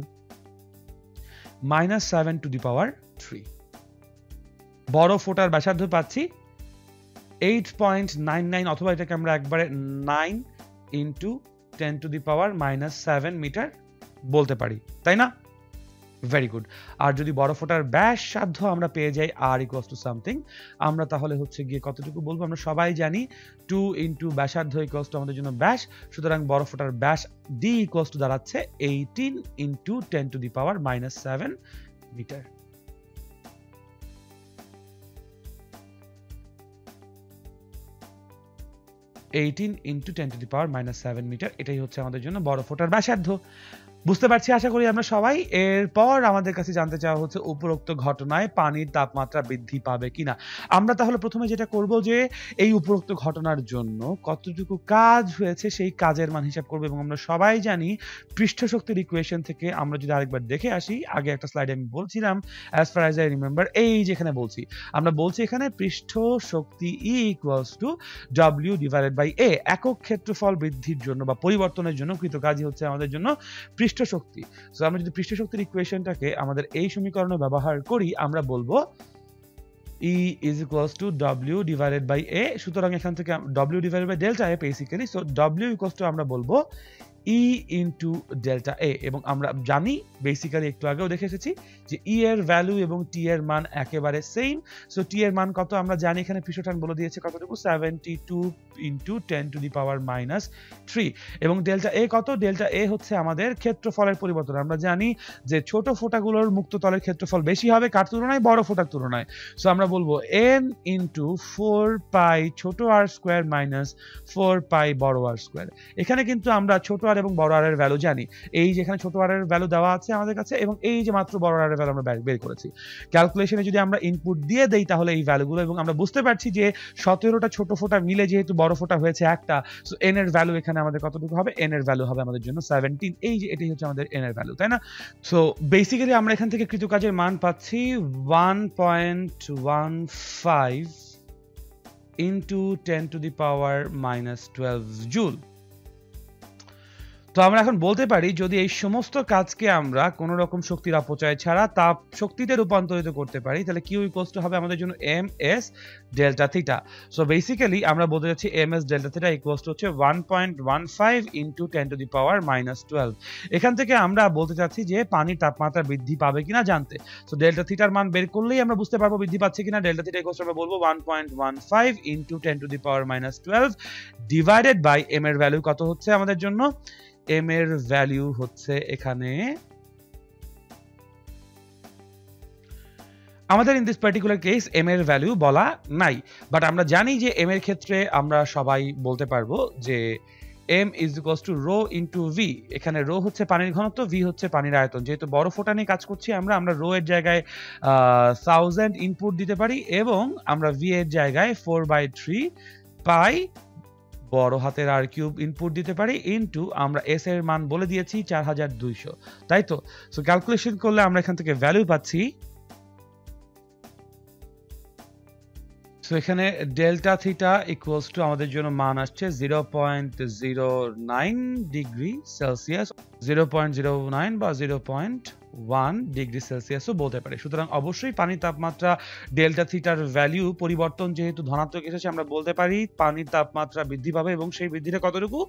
-7 two the power 3। বড় ফোটার ব্যাসার্ধ পাচ্ছি 8.99 অথবা এটাকে আমরা একবারে 9 into 10 to the power -7 metre বলতে পারি, তাই না? Very good. আর যদি বড় ফোটার ব্যাসার্ধ আমরা পেয়ে যাই আর ইকুয়ালস টু সামথিং, আমরা তাহলে হচ্ছে গিয়ে কতটুকু বলবো? আমরা সবাই জানি 2 ইন্টু ব্যাসার্ধ ইকুয়ালস টু আমাদের জন্য ব্যাস, সুতরাং বড় ফোটার ব্যাস ডি ইকুয়ালস টু দাঁড়াচ্ছে 18 into 10 to the power -7 metre. Into 10 to the power -7 metre, এটাই হচ্ছে আমাদের জন্য বড় ফোটার ব্যাসার্ধ। বুঝতে পারছি আশা করি আমরা সবাই। এরপর আমাদের কাছে জানতে চাওয়া হচ্ছে উপরোক্ত ঘটনায় পানির তাপমাত্রা বৃদ্ধি পাবে কিনা। আমরা তাহলে প্রথমে যেটা করব যে এই উপরোক্ত ঘটনার জন্য কতটুকু কাজ হয়েছে সেই কাজের মান হিসাব করব, এবং আমরা সবাই জানি পৃষ্ঠ শক্তির ইকুয়েশন থেকে আমরা যদি আরেকবার দেখে আসি, আগে একটা স্লাইডে আমি বলছিলাম as far as I remember, এই যেখানে বলছি আমরা বলছি এখানে পৃষ্ঠ শক্তি E equals to W divided by A, একক ক্ষেত্রফল বৃদ্ধির জন্য বা পরিবর্তনের জন্য কৃত কাজই হচ্ছে আমাদের জন্য পৃষ্ঠ শক্তি। সো আমরা যদি পৃষ্ঠ শক্তির ইকুয়েশনটাকে আমাদের এই সমীকরণে ব্যবহার করি, আমরা বলবো E is equals to W divided by A, সুতরাং এখান থেকে W divided by delta A basically, so W equals to আমরা বলবো E into delta A, এবং আমরা জানি বেসিক্যালি একটু আগেও দেখে এসেছি যে E এর ভ্যালু এবং T এর মান একেবারে সেম। সো T এর মান কত আমরা জানি, এখানে পৃষ্ঠটান বলে দিয়েছে কতটুকু 72 ইন্টু 10 টু দি পাওয়ার -3, এবং ডেল্টা A কত? ডেল্টা A হচ্ছে আমাদের ক্ষেত্রফলের পরিবর্তন। আমরা জানি যে ছোট ফোঁটাগুলোর মুক্ত তলের ক্ষেত্রফল বেশি হবে কার তুলনায়? বড় ফোঁটার তুলনায়। সো আমরা বলবো n ইন্টু 4 পাই ছোট আর স্কোয়ার মাইনাস 4 পাই বড় আর স্কোয়ার। এখানে কিন্তু আমরা ছোট আর এবং বড় আর এর ভ্যালু জানি, এই যেখানে ছোট আর এর ভ্যালু দেওয়া আছে আমাদের কাছে, এবং এই যে মাত্র বড় আর এর ভ্যালু আমরা বের করেছি। ক্যালকুলেশনে যদি আমরা ইনপুট দিয়ে দেই তাহলে এই ভ্যালুগুলো, এবং আমরা বুঝতে পারছি যে 17টা ছোট ফোঁটা মিলে যেহেতু বড় ফোঁটা হয়েছে একটা, সো n এর ভ্যালু এখানে আমাদের কতটুকু হবে? n এর ভ্যালু হবে আমাদের জন্য 17, এই যে এটাই হচ্ছে আমাদের n এর ভ্যালু, তাই না? সো বেসিক্যালি আমরা এখান থেকে কৃতকাজের মান পাচ্ছি 1.15 into 10 to the power -12 joule. তো আমরা এখন বলতে পারি যদি এই সমস্ত কাজকে আমরা কোনো রকম শক্তির অপচয় ছাড়া তাপ শক্তিতে রূপান্তরিত করতে পারি, তাহলে কিউ ইকুয়ালস টু হবে আমাদের জন্য ms delta theta. So basically আমরা বলতে যাচ্ছি ms delta theta equals to হচ্ছে 1.15 ইন্টু 10 টু দি পাওয়ার -12। এখান থেকে আমরা বলতে চাচ্ছি যে পানির তাপমাত্রা বৃদ্ধি পাবে কিনা জানতে। সো ডেল্টা থিটার মান বের করলেই আমরা বুঝতে পারবো বৃদ্ধি পাচ্ছে কিনা। ডেল্টা থিটা ইকুয়ালস আমরা বলবো 1.15 into 10 to the power -12 divided by m এর ভ্যালু কত হচ্ছে আমাদের জন্য? m এর ভ্যালু হচ্ছে এখানে আমাদের in this particular case m এর ভ্যালু বলা নাই, বাট আমরা জানি যে m এর ক্ষেত্রে আমরা সবাই বলতে পারবো যে m is equals to rho into v। এখানে rho হচ্ছে পানির ঘনত্ব, v হচ্ছে পানির আয়তন। যেহেতু বড় ফোঁটা নিয়ে কাজ করছি আমরা rho এর জায়গায় 1000 ইনপুট দিতে পারি, এবং আমরা v এর জায়গায় 4/3 পাই বড় হাতের আর কিউব ইনপুট দিতে পারি, ইনটু আমরা এস এর মান বলে দিয়েছি 4200, তাই তো? সো ক্যালকুলেশন করলে আমরা এখান থেকে ভ্যালু পাচ্ছি। সো এখানে ডেল্টা থিটা ইকুয়ালস টু আমাদের জন্য মান আসছে 0.09 ডিগ্রি সেলসিয়াস, 0.09 বা 0.1 ডিগ্রি সেলসিয়াসও বলতে পারি। সুতরাং অবশ্যই পানির তাপমাত্রা ডেল্টা থিটার ভ্যালু পরিবর্তন যেহেতু ধনাত্মক এসেছে, আমরা বলতে পারি পানির তাপমাত্রা বৃদ্ধি পাবে, এবং সেই বৃদ্ধিটা কতটুকু?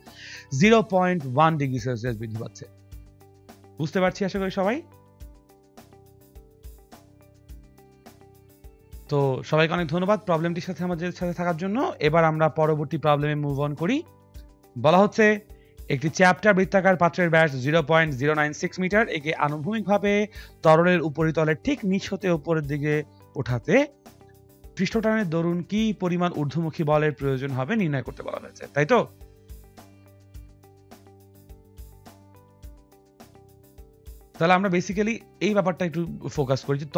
0.1 ডিগ্রি সেলসিয়াস বৃদ্ধি পাচ্ছে। বুঝতে পারছি আশা করি সবাই। তো সবাইকে অনেক ধন্যবাদ প্রবলেমটির সাথে আমাদের সাথে থাকার জন্য। এবার আমরা পরবর্তী প্রবলেমে মুভ অন করি। বলা হচ্ছে একটি চ্যাপ্টার বৃত্তাকার পাত্রের ব্যাস 0.096 মিটার, একে আনুভূমিকভাবে তরলের উপরিতলের ঠিক নিচ হতে উপরের দিকে ওঠাতে পৃষ্ঠটানের দরুন কি পরিমাণ ঊর্ধ্বমুখী বলের প্রয়োজন হবে নির্ণয় করতে বলা হয়েছে, তাই তো? তাহলে আমরা বেসিক্যালি এই ব্যাপারটা একটু ফোকাস করি যে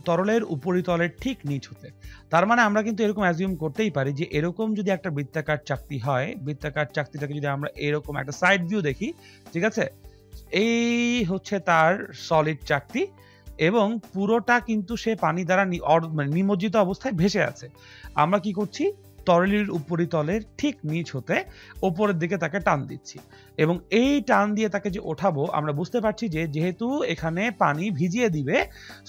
তরলের উপরিতলের ঠিক নিচ হতে। তার মানে আমরা কিন্তু এরকম অ্যাজিউম করতেই পারি যে এরকম যদি একটা বৃত্তাকার চাকতি হয়, বৃত্তাকার চাকতিটাকে যদি আমরা এরকম একটা সাইড ভিউ দেখি, ঠিক আছে, এই হচ্ছে তার সলিড চাকতি এবং পুরোটা কিন্তু সে পানি দ্বারা নিমজ্জিত অবস্থায় ভেসে আছে। আমরা কি করছি, তরলের উপরিতলের ঠিক নিচ হতে ওপরের দিকে তাকে টান দিচ্ছি এবং এই টান দিয়ে তাকে যে ওঠাবো, আমরা বুঝতে পারছি যে যেহেতু এখানে পানি ভিজিয়ে দিবে,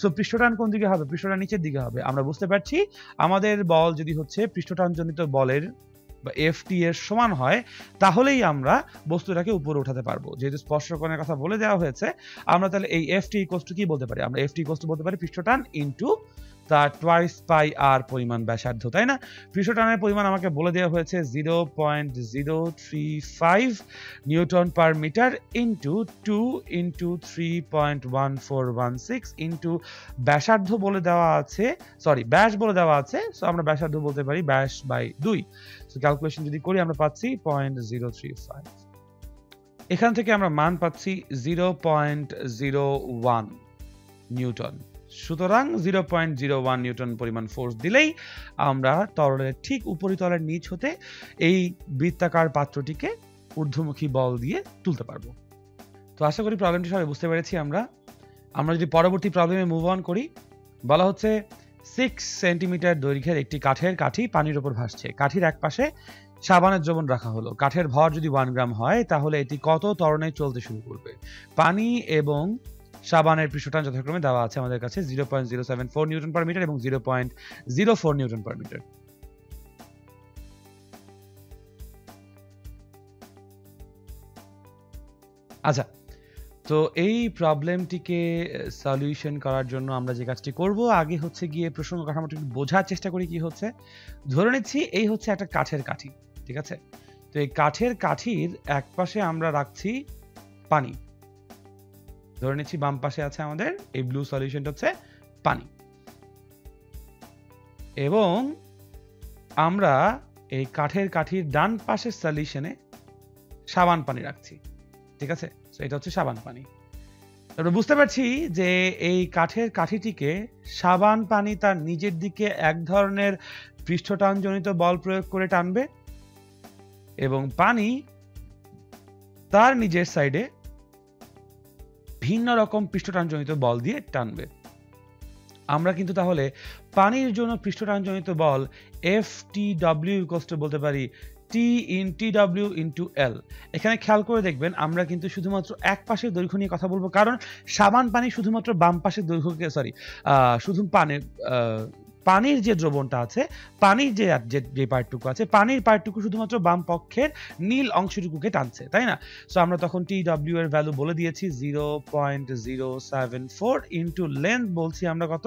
সো পৃষ্ঠটান কোন দিকে হবে, পৃষ্ঠটান নিচের দিকে হবে। আমরা বুঝতে পারছি আমাদের বল যদি হচ্ছে পৃষ্ঠটানজনিত বলের বা এফটি এর সমান হয়, তাহলেই আমরা বস্তুটাকে উপরে উঠাতে পারবো। যেহেতু স্পর্শকণের কথা বলে দেওয়া হয়েছে, আমরা তাহলে এই এফটি ইকুয়ালস টু কি বলতে পারি, আমরা এফটি ইকুয়ালস টু বলতে পারি পৃষ্ঠটান ইনটু তার টুয়াইস পাই আর পরিমাণ ব্যাসার্ধ, তাই না? পৃষ্ঠটানের পরিমাণ আমাকে বলে দেওয়া হয়েছে 0.035 newton per metre into 2 into 3.1416 into ব্যাসার্ধ বলে দেওয়া আছে, সরি ব্যাস বলে দেওয়া আছে, সো আমরা ব্যাসার্ধ বলতে পারি ব্যাস বাই 2। সো ক্যালকুলেশন যদি করি আমরা পাচ্ছি 0.035। এখান থেকে আমরা মান পাচ্ছি 0.01 নিউটন। সুতরাং 0.01 নিউটন পরিমাণ ফোর্স দিলেই আমরা তরলের ঠিক উপরিতলের নিচ হতে এই বৃত্তাকার পাত্রটিকে ঊর্ধ্বমুখী বল দিয়ে তুলতে পারবো। তো আশা করি প্রবলেমটি সবাই বুঝতে পেরেছি। আমরা যদি পরবর্তী প্রবলেমে মুভ অন করি, বলা হচ্ছে 6 সেন্টিমিটার দৈর্ঘ্যের একটি কাঠের কাঠি পানির উপর ভাসছে। কাঠির এক পাশে সাবানের দ্রবণ রাখা হলো। কাঠের ভর যদি 1 গ্রাম হয়, তাহলে এটি কত ত্বরণে চলতে শুরু করবে? পানি এবং সাবানের পৃষ্ঠটান যথাক্রমে দেওয়া আছে আমাদের কাছে 0.074 নিউটন পার মিটার এবং 0.04 নিউটন পার মিটার। আচ্ছা, তো এই প্রবলেমটিকে সলিউশন করার জন্য আমরা যে কাজটি করব, আগে হচ্ছে গিয়ে প্রসঙ্গ কাঠামোটা একটু বোঝার চেষ্টা করি কি হচ্ছে। ধরে নিচ্ছি এই হচ্ছে একটা কাঠের কাঠি, ঠিক আছে? তো এই কাঠের কাঠির এক পাশে আমরা রাখছি পানি। ধরে নিচ্ছি বাম পাশে আছে আমাদের এই ব্লু সলিউশনটা হচ্ছে পানি, এবং আমরা এই কাঠের কাঠির ডান পাশের সলিউশনে সাবান পানি রাখছি, ঠিক আছে? তো এটা হচ্ছে সাবান পানি। আমরা বুঝতে পারছি যে এই কাঠের কাঠিটিকে সাবান পানি তার নিজের দিকে এক ধরনের পৃষ্ঠটানজনিত বল প্রয়োগ করে টানবে এবং পানি তার নিজের সাইডে ভিন্ন রকম পৃষ্ঠটানজনিত বল দিয়ে টানবে। আমরা কিন্তু তাহলে পানির জন্য পৃষ্ঠটানজনিত বল FTW বলতে পারি T in TW into L। এখানে খেয়াল করে দেখবেন আমরা কিন্তু শুধুমাত্র এক পাশের দৈর্ঘ্য নিয়ে কথা বলবো, কারণ সাবান পানি শুধুমাত্র বাম পাশের দৈর্ঘ্যকে শুধু পানির যে দ্রবণটা আছে, পানির যে পার্টটুকু আছে, পানির পার্টটুকু শুধুমাত্র বাম পক্ষের নীল অংশটুকুকে টানছে, তাই না? সো আমরা তখন TW এর ভ্যালু বলে দিয়েছি 0.074 ইন্টু লেন্থ বলছি আমরা কত,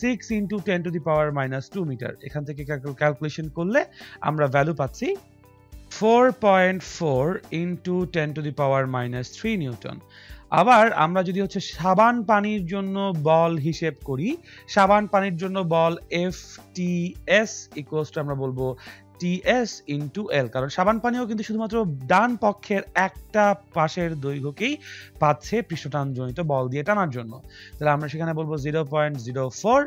6 into 10 to the power -2 metre. এখান থেকে ক্যালকুলেশন করলে আমরা ভ্যালু পাচ্ছি 4.4 into 10 to the power -3 newton. আবার আমরা যদি হচ্ছে সাবান পানির জন্য বল হিসেব করি, সাবান পানির জন্য বল FTS ইকুয়ালস টু আমরা বলবো TS ইন্টু L, কারণ সাবান পানিও কিন্তু শুধুমাত্র ডান পক্ষের একটা পাশের দৈর্ঘ্যকেই পাচ্ছে পৃষ্ঠটানজনিত বল দিয়ে টানার জন্য। তাহলে আমরা সেখানে বলবো 0.04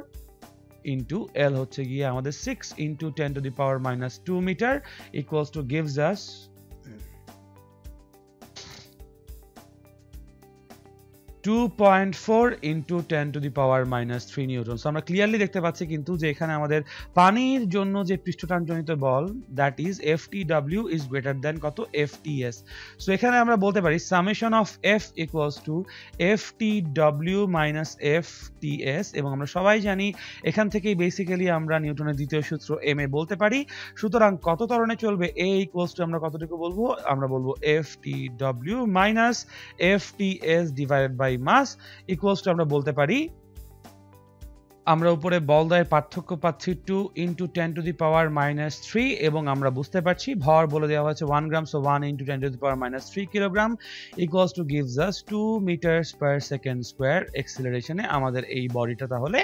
ইন্টু L হচ্ছে গিয়ে আমাদের 6 into 10 to the power -2 metre equals to gives us 2.4 into 10 to the power -3 newton. So আমরা ক্লিয়ারলি দেখতে পাচ্ছি কিন্তু যে এখানে আমাদের পানির জন্য যে পৃষ্ঠটানজনিত বল, that is FTW is greater than কত, FTS। সো এখানে আমরা বলতে পারি summation of F equals to FTW minus FTS, এবং আমরা সবাই জানি এখান থেকেই বেসিক্যালি আমরা নিউটনের দ্বিতীয় সূত্র M এ বলতে পারি। সুতরাং কত ত্বরণে চলবে A ইকুয়ালস টু আমরা কতটুকু বলবো, আমরা বলবো FTW minus FTS divided by mass equals to আমরা বলতে পারি, আমরা উপরে বল দ্বয়ের পার্থক্য পাচ্ছি 2 ইন্টু 10 টু দি পাওয়ার -3, এবং আমরা বুঝতে পারছি ভর বলে দেওয়া হয়েছে 1 gram, so 1 into 10 to the power -3 kilogram equals to gives us 2 metres per second square. এক্সিলারেশনে আমাদের এই বডিটা তাহলে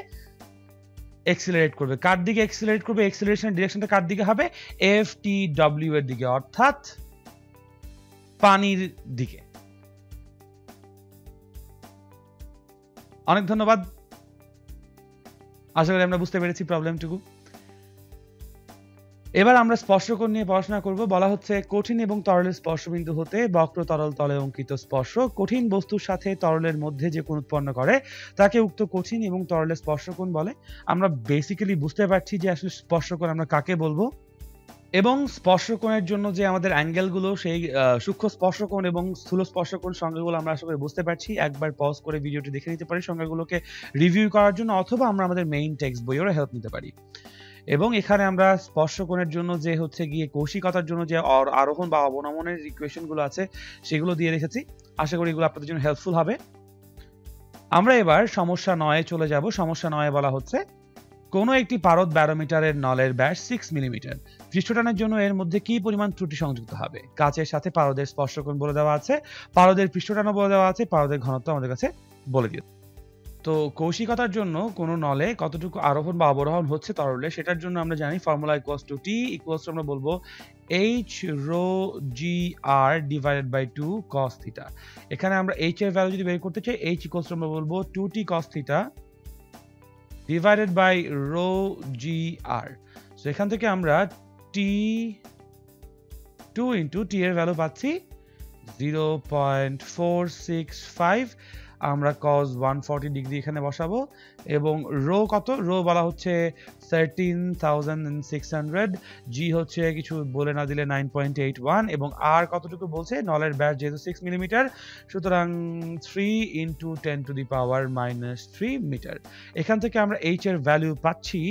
এক্সিলারেট করবে। কার দিকে এক্সিলারেট করবে? এক্সিলারেশনের ডিরেকশনটা কার দিকে হবে? FTW এর দিকে, অর্থাৎ পানির দিকে। অনেক ধন্যবাদ। আশা করি আমরা বুঝতে পেরেছি প্রবলেমটুকু। এবার আমরা স্পর্শকোণ নিয়ে পড়াশোনা করব। বলা হচ্ছে কঠিন এবং তরলের স্পর্শবিন্দু হতে বক্র তরল তলে অঙ্কিত স্পর্শ কঠিন বস্তুর সাথে তরলের মধ্যে যে কোণ উৎপন্ন করে তাকে উক্ত কঠিন এবং তরলের স্পর্শকোণ বলে। আমরা বেসিক্যালি বুঝতে পারছি যে আসলে স্পর্শকোণ আমরা কাকে বলবো, এবং স্পর্শকোণের জন্য যে আমাদের অ্যাঙ্গেলগুলো সেই সূক্ষ্ম স্পর্শকোণ এবং স্থূল স্পর্শকোণ সংজ্ঞাগুলো আমরা আশা করি বুঝতে পারছি। একবার পজ করে ভিডিওটি দেখে নিতে পারি সংজ্ঞাগুলোকে রিভিউ করার জন্য, অথবা আমরা আমাদের মেইন টেক্সট বইয়েরও হেল্প নিতে পারি। এবং এখানে আমরা স্পর্শকোণের জন্য যে হচ্ছে গিয়ে কৌশিকতার জন্য যে আরোহণ বা অবনমনের ইকুয়েশনগুলো আছে সেগুলো দিয়ে রেখেছি। আশা করি এগুলো আপনাদের জন্য হেল্পফুল হবে। আমরা এবার সমস্যা 9 চলে যাব। সমস্যা 9 বলা হচ্ছে কোনো একটি পারদ ব্যারোমিটারের নলের ব্যাস 6 মিলিমিটার। পৃষ্ঠটানের জন্য এর মধ্যে কি পরিমাণ ত্রুটি সংযুক্ত হবে? কাচের সাথে পারদের স্পর্শকোণ বলে দেওয়া আছে, পারদের পৃষ্ঠটানও বলে দেওয়া আছে, পারদের ঘনত্ব আমাদের কাছে বলে দিয়েছে। তো কৌশিকতার জন্য কোনো নলে কতটুকু আরোহণ বা অবরোহণ হচ্ছে তরলে সেটার জন্য আমরা জানি formula equals to T equals to আমরা বলবো h rho G R divided by 2 cos theta. এখানে আমরা h এর ভ্যালু যদি বের করতে চাই h ইকুয়ালস টু আমরা বলবো 2t cos theta divided by rho G R. So এখান থেকে আমরা t 2 ইনটু t এর ভ্যালু পাচ্ছি 0.465। আমরা cos 140 ডিগ্রি এখানে বসাবো, এবং রো কত? রো বলা হচ্ছে 13,600, জি হচ্ছে কিছু বলে না দিলে 9.81, এবং আর কতটুকু বলছে? নলের ব্যাস যেহেতু 6 মিলিমিটার, সুতরাং 3 into 10 to the power minus 3 metre. এখান থেকে আমরা এইচ এর ভ্যালু পাচ্ছি,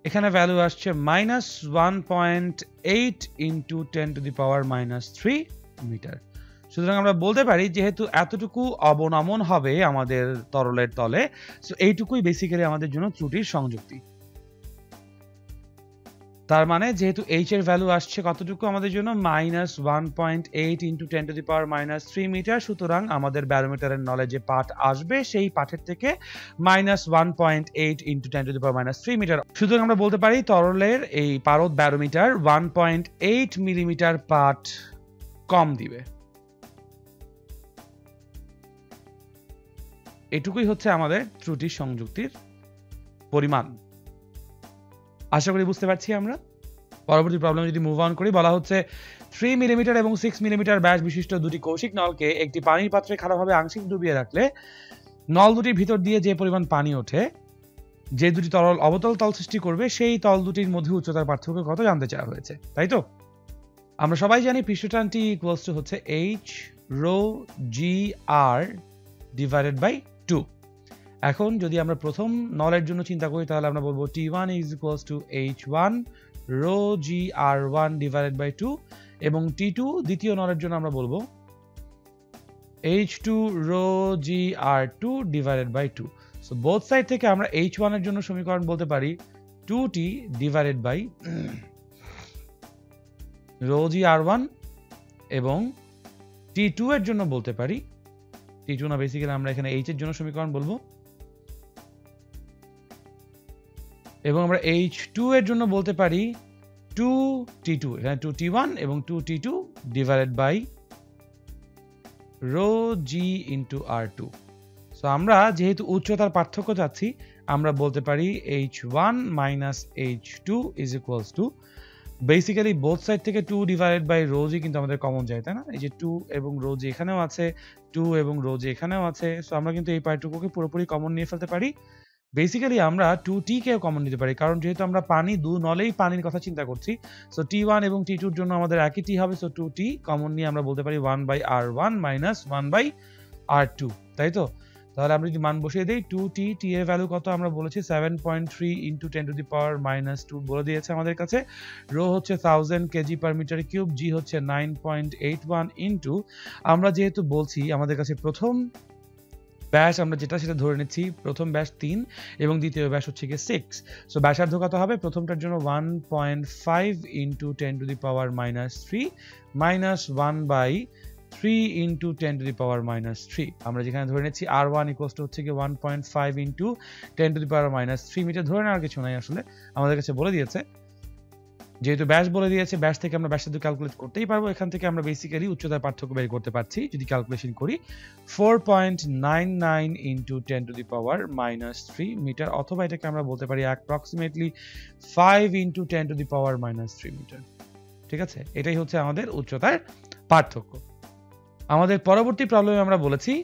এখানে ভ্যালু আসছে minus 1.8 into 10 to the power minus 3 metre. সুতরাং আমরা বলতে পারি যেহেতু এতটুকু অবনমন হবে আমাদের তরলের তলে, সো এইটুকুই বেসিক্যালি আমাদের জন্য ত্রুটির সংযুক্তি। তার মানে যেহেতু h এর ভ্যালু আসছে কতটুকু আমাদের জন্য? Minus 1.8 into 10 to the power minus 3 metre. সুতরাং আমাদের ব্যারোমিটারের নলে যে পাঠ আসবে সেই পাঠের থেকে minus 1.8 into 10 to the power minus 3 metre. সুতরাং আমরা বলতে পারি তরলের এই পারদ ব্যারোমিটার 1.8 মিলিমিটার পাঠ কম দিবে। এটুকুই হচ্ছে আমাদের ত্রুটির সংযুক্তির পরিমাণ। আশা করি বুঝতে পারছি আমরা। পরবর্তী প্রবলেম যদি মুভ অন করি, বলা হচ্ছে 3 মিলিমিটার এবং 6 মিলিমিটার ব্যাস বিশিষ্ট দুটি কৌশিক নলকে একটি পানির পাত্রে খারাপভাবে আংশিক ডুবিয়ে রাখলে নল দুটির ভিতর দিয়ে যে পরিমাণ পানি ওঠে, যে দুটি তরল অবতল তল সৃষ্টি করবে সেই তল দুটির মধ্যে উচ্চতার পার্থক্য কত জানতে চাওয়া হয়েছে, তাই তো? আমরা সবাই জানি পৃষ্ঠটানটি ইকুয়ালস টু হচ্ছে h rho G R divided by 2। এখন যদি আমরা প্রথম নলের জন্য চিন্তা করি তাহলে আমরা বলবো T1 is equals to H1 rho GR1 divided by 2, এবং T2 দ্বিতীয় নলের জন্য আমরা বলবো H2 rho GR2 divided by 2। So both side থেকে আমরা H1 এর জন্য সমীকরণ বলতে পারি 2T divided by rho GR1, এবং T2 এর জন্য বলতে পারি T2 না, বেসিক্যালি আমরা এখানে H এর জন্য সমীকরণ বলবো, এবং আমরা H2 এর জন্য বলতে পারি 2T2, এখানে 2T1 এবং 2T2 divided by rho G into R2। So আমরা যেহেতু উচ্চতার পার্থক্য চাচ্ছি আমরা বলতে পারি H1 minus H2 is equals to, basically both side থেকে 2 ডিভাইডেড বাই রো জি কিন্তু আমাদের কমন যায়, তাই না? এই যে 2 এবং রো জি এখানেও আছে, 2 এবং রো জি এখানেও আছে, সো আমরা কিন্তু এই পার্টটুকুকে পুরোপুরি কমন নিয়ে ফেলতে পারি। বেসিক্যালি আমরা 2t কেও কমন নিতে পারি, কারণ যেহেতু আমরা পানি দু নলেই পানির কথা চিন্তা করছি, সো T1 এবং T2 এর জন্য আমাদের একই t হবে, সো 2t কমন নিয়ে আমরা বলতে পারি 1/R1 মাইনাস 1/R2, তাই তো? তাহলে আমরা যদি মান বসিয়ে দেই 2t, t এর ভ্যালু কত আমরা বলেছি 7.3 into 10 to the power minus 2 বলে দিয়েছে আমাদের কাছে। রো হচ্ছে 1000 কেজি পার মিটার কিউব, জি হচ্ছে 9.81 ইন্টু, আমরা যেহেতু বলছি আমাদের কাছে প্রথম ব্যাস আমরা যেটা সেটা ধরে নিচ্ছি, প্রথম ব্যাস 3 এবং দ্বিতীয় ব্যাস হচ্ছে গিয়ে 6। সো ব্যাসার্ধ কত হবে? প্রথমটার জন্য 1.5 into 10 to the power minus 3 minus 1/3 into 10 to the power minus 3। আমরা যেখানে ধরে নিচ্ছি R1 ইকুয়ালস টু হচ্ছে গিয়ে 1.5 into 10 to the power minus 3 metre. ধরে নেওয়ার কিছু নাই, আসলে আমাদের কাছে বলে দিয়েছে। যেহেতু ব্যাস বলে দিয়েছে, ব্যাস থেকে আমরা ব্যাসার্ধ ক্যালকুলেট করতেই পারবো। এখান থেকে আমরা বেসিক্যালি উচ্চতার পার্থক্য বের করতে পারছি যদি ক্যালকুলেশন করি। 4.99 into 10 to the power -3 metre, অথবা এটাকে আমরা বলতে পারি approximately 5 into 10 to the power -3 metre. ঠিক আছে, এটাই হচ্ছে আমাদের উচ্চতার পার্থক্য। আমাদের পরবর্তী প্রবলেমে আমরা বলেছি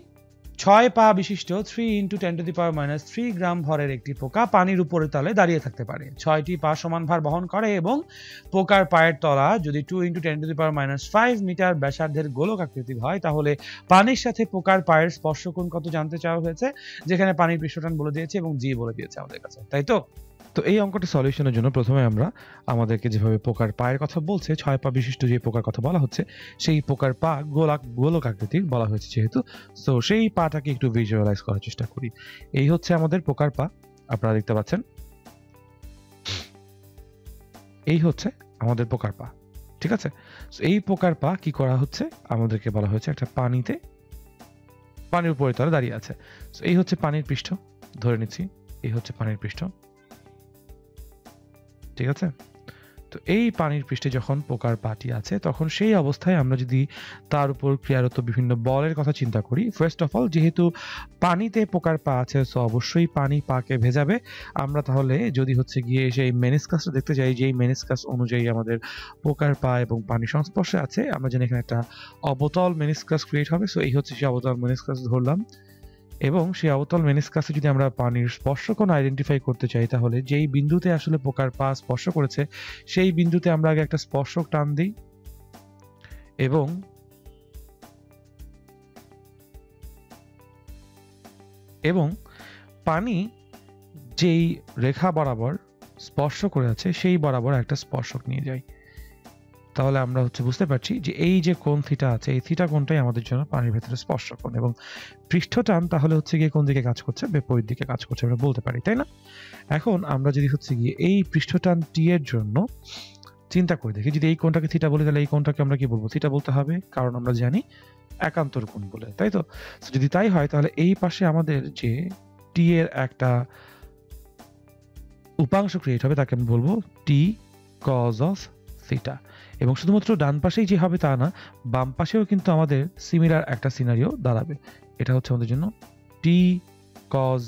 6 পা বিশিষ্ট 3 ইন্টু 10 টু দি পাওয়ার -3 গ্রাম ভরের একটি পোকা পানির উপরের তলে দাঁড়িয়ে থাকতে পারে। 6টি পা সমান ভার বহন করে এবং পোকার পায়ের তলা যদি 2 into 10 to the power -5 metre ব্যাসার্ধের গোলক আকৃতির হয়, তাহলে পানির সাথে পোকার পায়ের স্পর্শকোণ কত জানতে চাওয়া হয়েছে, যেখানে পানির পৃষ্ঠটান বলে দিয়েছে এবং জি বলে দিয়েছে আমাদের কাছে, তাই তো? তো এই অঙ্কটি সলিউশনের জন্য প্রথমে আমরা আমাদেরকে যেভাবে পোকার পায়ের কথা বলছে, 6 পা বিশিষ্ট যে পোকার কথা বলা হচ্ছে, সেই পোকার পা গোলক আকৃতির বলা হয়েছে যেহেতু, তো সেই পাটাকে একটু ভিজুয়ালাইজ করার চেষ্টা করি। এই হচ্ছে আমাদের পোকার পা, আপনারা দেখতে পাচ্ছেন। এই হচ্ছে আমাদের পোকার পা, ঠিক আছে? এই পোকার পা কি করা হচ্ছে, আমাদেরকে বলা হয়েছে একটা পানির উপরে তলে দাঁড়িয়ে আছে। এই হচ্ছে পানির পৃষ্ঠ, ধরে নিচ্ছি এই হচ্ছে পানির পৃষ্ঠ, ঠিক আছে? তো এই পানির পৃষ্ঠে যখন পোকার পাটি আছে, তখন সেই অবস্থায় আমরা যদি তার উপর ক্রিয়ারত বিভিন্ন বলের কথা চিন্তা করি, ফার্স্ট অফ অল যেহেতু পানিতে পোকার পা আছে, সো অবশ্যই পানি পাকে ভেজাবে। আমরা তাহলে যদি হচ্ছে গিয়ে সেই মেনিসকাসটা দেখতে যাই, যেই মেনিসকাস অনুযায়ী আমাদের পোকার পা এবং পানি সংস্পর্শে আছে, আমরা জানি এখানে একটা অবতল মেনিসকাস ক্রিয়েট হবে। সো এই হচ্ছে সেই অবতল মেনিসকাস ধরলাম, এবং সেই অবতল মেনিসকাসে যদি আমরা পানির স্পর্শকোণ আইডেন্টিফাই করতে চাই, তাহলে যেই বিন্দুতে আসলে পোকার পা স্পর্শ করেছে, সেই বিন্দুতে আমরা আগে একটা স্পর্শক টান দিই, এবং পানি যেই রেখা বরাবর স্পর্শ করে আছে সেই বরাবর একটা স্পর্শক নিয়ে যাই। তাহলে আমরা হচ্ছে বুঝতে পারছি যে এই যে কোণ থিটা আছে, এই থিটা কোণটাই আমাদের জন্য পানির ভেতরে স্পর্শকোণ, এবং পৃষ্ঠটান তাহলে হচ্ছে গিয়ে কোন দিকে কাজ করছে, বিপরীত দিকে কাজ করছে আমরা বলতে পারি, তাই না? এখন আমরা যদি হচ্ছে গিয়ে এই পৃষ্ঠটান টি এর জন্য চিন্তা করে দেখি, যদি এই কোণটাকে থিটা বলি, তাহলে এই কোণটাকে আমরা কি বলবো, থিটা বলতে হবে, কারণ আমরা জানি একান্তর কোণ বলে, তাই তো? যদি তাই হয়, তাহলে এই পাশে আমাদের যে টি এর একটা উপাংশ ক্রিয়েট হবে, তাকে আমি বলবো টি কজ অফ থিটা। এবং শুধুমাত্র ডান পাশেই যে হবে তা না, বাম পাশেও কিন্তু আমাদের সিমিলার একটা সিনারিও দাঁড়াবে। এটা হচ্ছে আমাদের জন্য টি কজ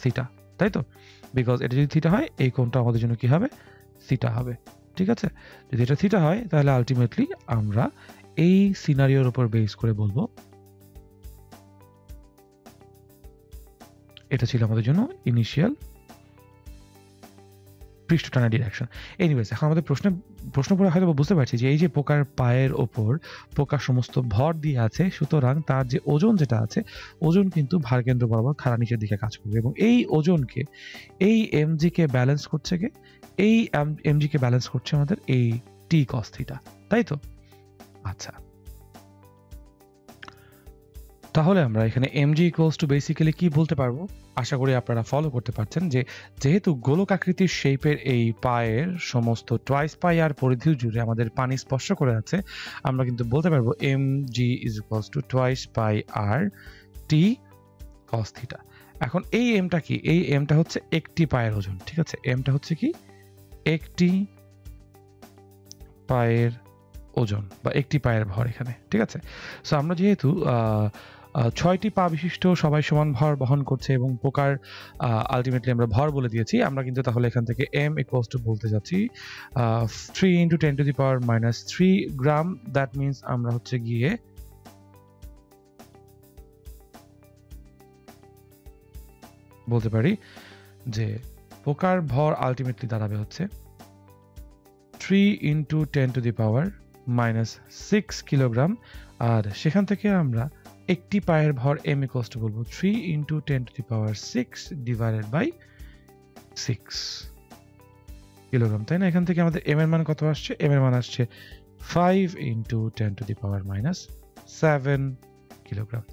থিটা, তাই তো? বিকজ এটা যদি থিটা হয়, এই কোণটা আমাদের জন্য কি হবে, থিটা হবে, ঠিক আছে? যদি এটা থিটা হয়, তাহলে আলটিমেটলি আমরা এই সিনারিওর উপর বেস করে বলবো এটা ছিল আমাদের জন্য ইনিশিয়াল পৃষ্ঠটানা ডিরেকশন। এনিওয়েজ, এখন আমাদের প্রশ্ন পড়ে হয়তো বুঝতে পারছি যে এই যে পোকার পায়ের ওপর পোকার সমস্ত ভর দিয়ে আছে, সুতরাং তার যে ওজন যেটা আছে, ওজন কিন্তু ভারকেন্দ্র বরাবর খাড়া নিচের দিকে কাজ করবে, এবং এই ওজনকে, এই এমজি কে ব্যালেন্স করছে কে, এই এমজি কে ব্যালেন্স করছে আমাদের এই টি কস থিটা, তাই তো? আচ্ছা, তাহলে আমরা এখানে mg ইকুয়ালস টু বেসিক্যালি কি বলতে পারবো, আশা করি আপনারা ফলো করতে পারছেন, যে যেহেতু গোলক আকৃতির শেপের এই পায়ের সমস্ত টুয়াইস পাই আর পরিধি জুড়ে আমাদের পানি স্পর্শ করে আছে, আমরা কিন্তু বলতে পারবো mg is equals to twice pi R T cos theta. এখন এই এমটা কি, এই এমটা হচ্ছে একটি পায়ের ওজন, ঠিক আছে? এমটা হচ্ছে কি, একটি পায়ের ওজন বা একটি পায়ের ভর এখানে, ঠিক আছে? সো আমরা যেহেতু 6টি পা বিশিষ্ট সবাই সমান ভর বহন করছে এবং পোকার আলটিমেটলি আমরা ভর বলে দিয়েছি, আমরা কিন্তু তাহলে এখান থেকে m ইকুয়ালস টু বলতে যাচ্ছি 3 into 10 to the power -3 gram. That means আমরা হচ্ছে গিয়ে বলতে পারি যে পোকার ভর আলটিমেটলি দাঁড়াবে হচ্ছে 3 into 10 to the power -6 kilogram, আর সেখান থেকে আমরা একটি পায়ের ভর m ইকুয়ালস টু বলবো 3 into 10 to the power 6 divided by 6 kilogram, তাই না? এখান থেকে আমাদের m এর মান কত আসছে, m এর মান আসছে 5 into 10 to the power -7 kilogram.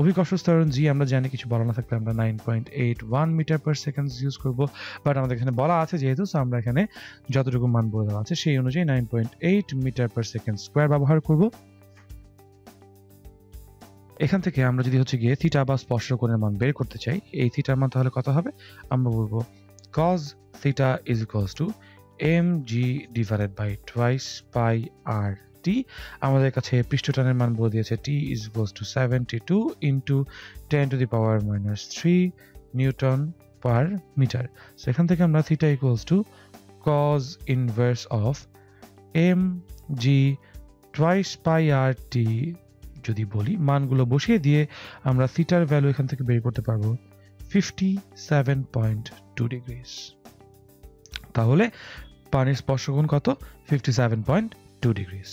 অভিকর্ষ ত্বরণ জি আমরা জানি, কিছু বলা না থাকলে আমরা 9.81 মিটার পার সেকেন্ড ইউজ করব, বাট আমাদের এখানে বলা আছে যেহেতু, আমরা এখানে যতটুকু মান বলে দেওয়া আছে সেই অনুযায়ী 9.8 মিটার পার সেকেন্ড স্কোয়ার ব্যবহার করব। এখান থেকে আমরা যদি হচ্ছে গিয়ে থিটা বা স্পর্শকোণের মান বের করতে চাই, এই থিটার মান তাহলে কত হবে, আমরা বলবো cos theta is equals two mg divided by twice pi rt, আমাদের কাছে পৃষ্ঠটানের মান বলে দিয়েছে t is equals to 72 into 10 to the power minus 3 Newton per meter. So এখান থেকে আমরা theta equals to cos inverse of mg twice pi rt যদি বলি, মানগুলো বসিয়ে দিয়ে আমরা থিটার ভ্যালু এখান থেকে বের করতে পারবো 57.2 ডিগ্রিজ। তাহলে পানির স্পর্শকোণ কত? 57.2 ডিগ্রিজ।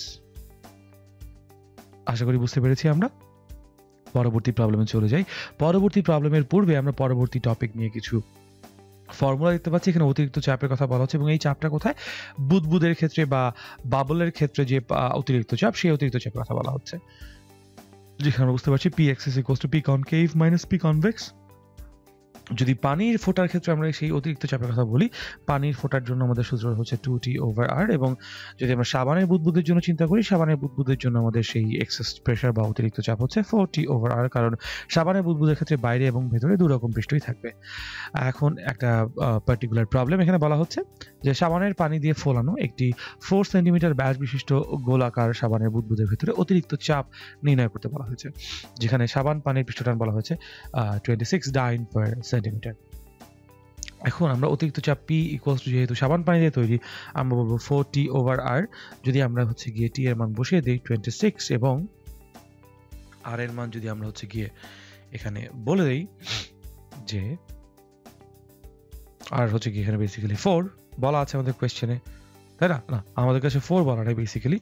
আশা করি বুঝতে পেরেছি আমরা। পরবর্তী প্রবলেমে চলে যাই। পরবর্তী প্রবলেমের পূর্বে আমরা পরবর্তী টপিক নিয়ে কিছু ফর্মুলা দেখতে পাচ্ছি। এখানে অতিরিক্ত চাপের কথা বলা হচ্ছে এবং এই চাপটা কোথায়? বুদবুদের ক্ষেত্রে বা বাবলের ক্ষেত্রে যে অতিরিক্ত চাপ, সেই অতিরিক্ত চাপের কথা বলা হচ্ছে। যেখানে আমরা বুঝতে পারছি Px is equals to P concave minus P convex। যদি পানির ফোটার ক্ষেত্রে আমরা সেই অতিরিক্ত চাপের কথা বলি, পানির ফোটার জন্য আমাদের সূত্র হচ্ছে 2T/r, এবং যদি আমরা সাবানের বুদবুদের জন্য চিন্তা করি, সাবানের বুদবুদের জন্য আমাদের সেই এক্সেস প্রেসার বা অতিরিক্ত চাপ হচ্ছে 4T/r, কারণ সাবানের বুদবুদের ক্ষেত্রে বাইরে এবং ভেতরে দুই রকম পৃষ্ঠই থাকবে। এখন একটা পার্টিকুলার প্রবলেম এখানে বলা হচ্ছে যে সাবানের পানি দিয়ে ফোলানো একটি 4 সেন্টিমিটার ব্যাস বিশিষ্ট গোলাকার সাবানের বুদবুদের ভেতরে অতিরিক্ত চাপ নির্ণয় করতে বলা হয়েছে, যেখানে সাবান পানির পৃষ্ঠটান বলা হয়েছে 26 ডাইন পার সেন্টিমিটার। এখন আমরা অতিরিক্ত চাপ P ইকুয়ালস টু, যেহেতু সাবান পানি দিয়ে তৈরি, আমরা বলবো 4T/r। যদি আমরা হচ্ছে গিয়ে T এর মান বসিয়ে দিই 26 এবং R এর মান যদি আমরা হচ্ছে গিয়ে এখানে বলে দিই যে R হচ্ছে কি এখানে বেসিক্যালি 4 বলা আছে আমাদের কোয়েশ্চেনে, তাই না? না, আমাদের কাছে 4 বলা নাই, বেসিক্যালি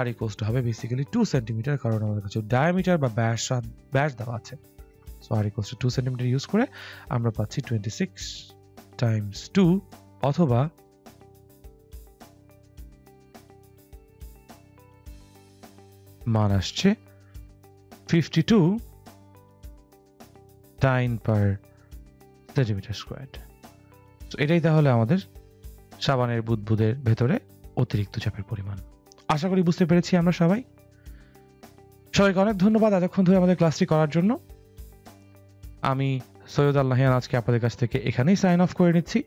R ইকুয়ালস টু হবে বেসিক্যালি 2 সেন্টিমিটার, কারণ আমাদের কাছে ডায়ামিটার বা ব্যাস দেওয়া আছে। So R equals to 2 centimetre use করে আমরা পাচ্ছি 26 টাইমস 2, অথবা মান আসছে 52 ডাইন পার সেন্টিমিটার স্কোয়ার। তো এটাই তাহলে আমাদের সাবানের বুদবুদের ভেতরে অতিরিক্ত চাপের পরিমাণ। আশা করি বুঝতে পেরেছি আমরা সবাই। সবাইকে অনেক ধন্যবাদ এতক্ষণ ধরে আমাদের ক্লাসটি করার জন্য। আমি সৈয়দ আল্লাহিয়ান আজকে আপনাদের কাছ থেকে এখানেই সাইন অফ করে নিচ্ছি।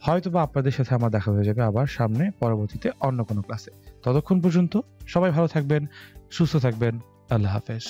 হয়তোবা আপনাদের সাথে আমার দেখা হয়ে যাবে আবার সামনে পরবর্তীতে অন্য কোনো ক্লাসে। ততক্ষণ পর্যন্ত সবাই ভালো থাকবেন, সুস্থ থাকবেন। আল্লাহ হাফেজ।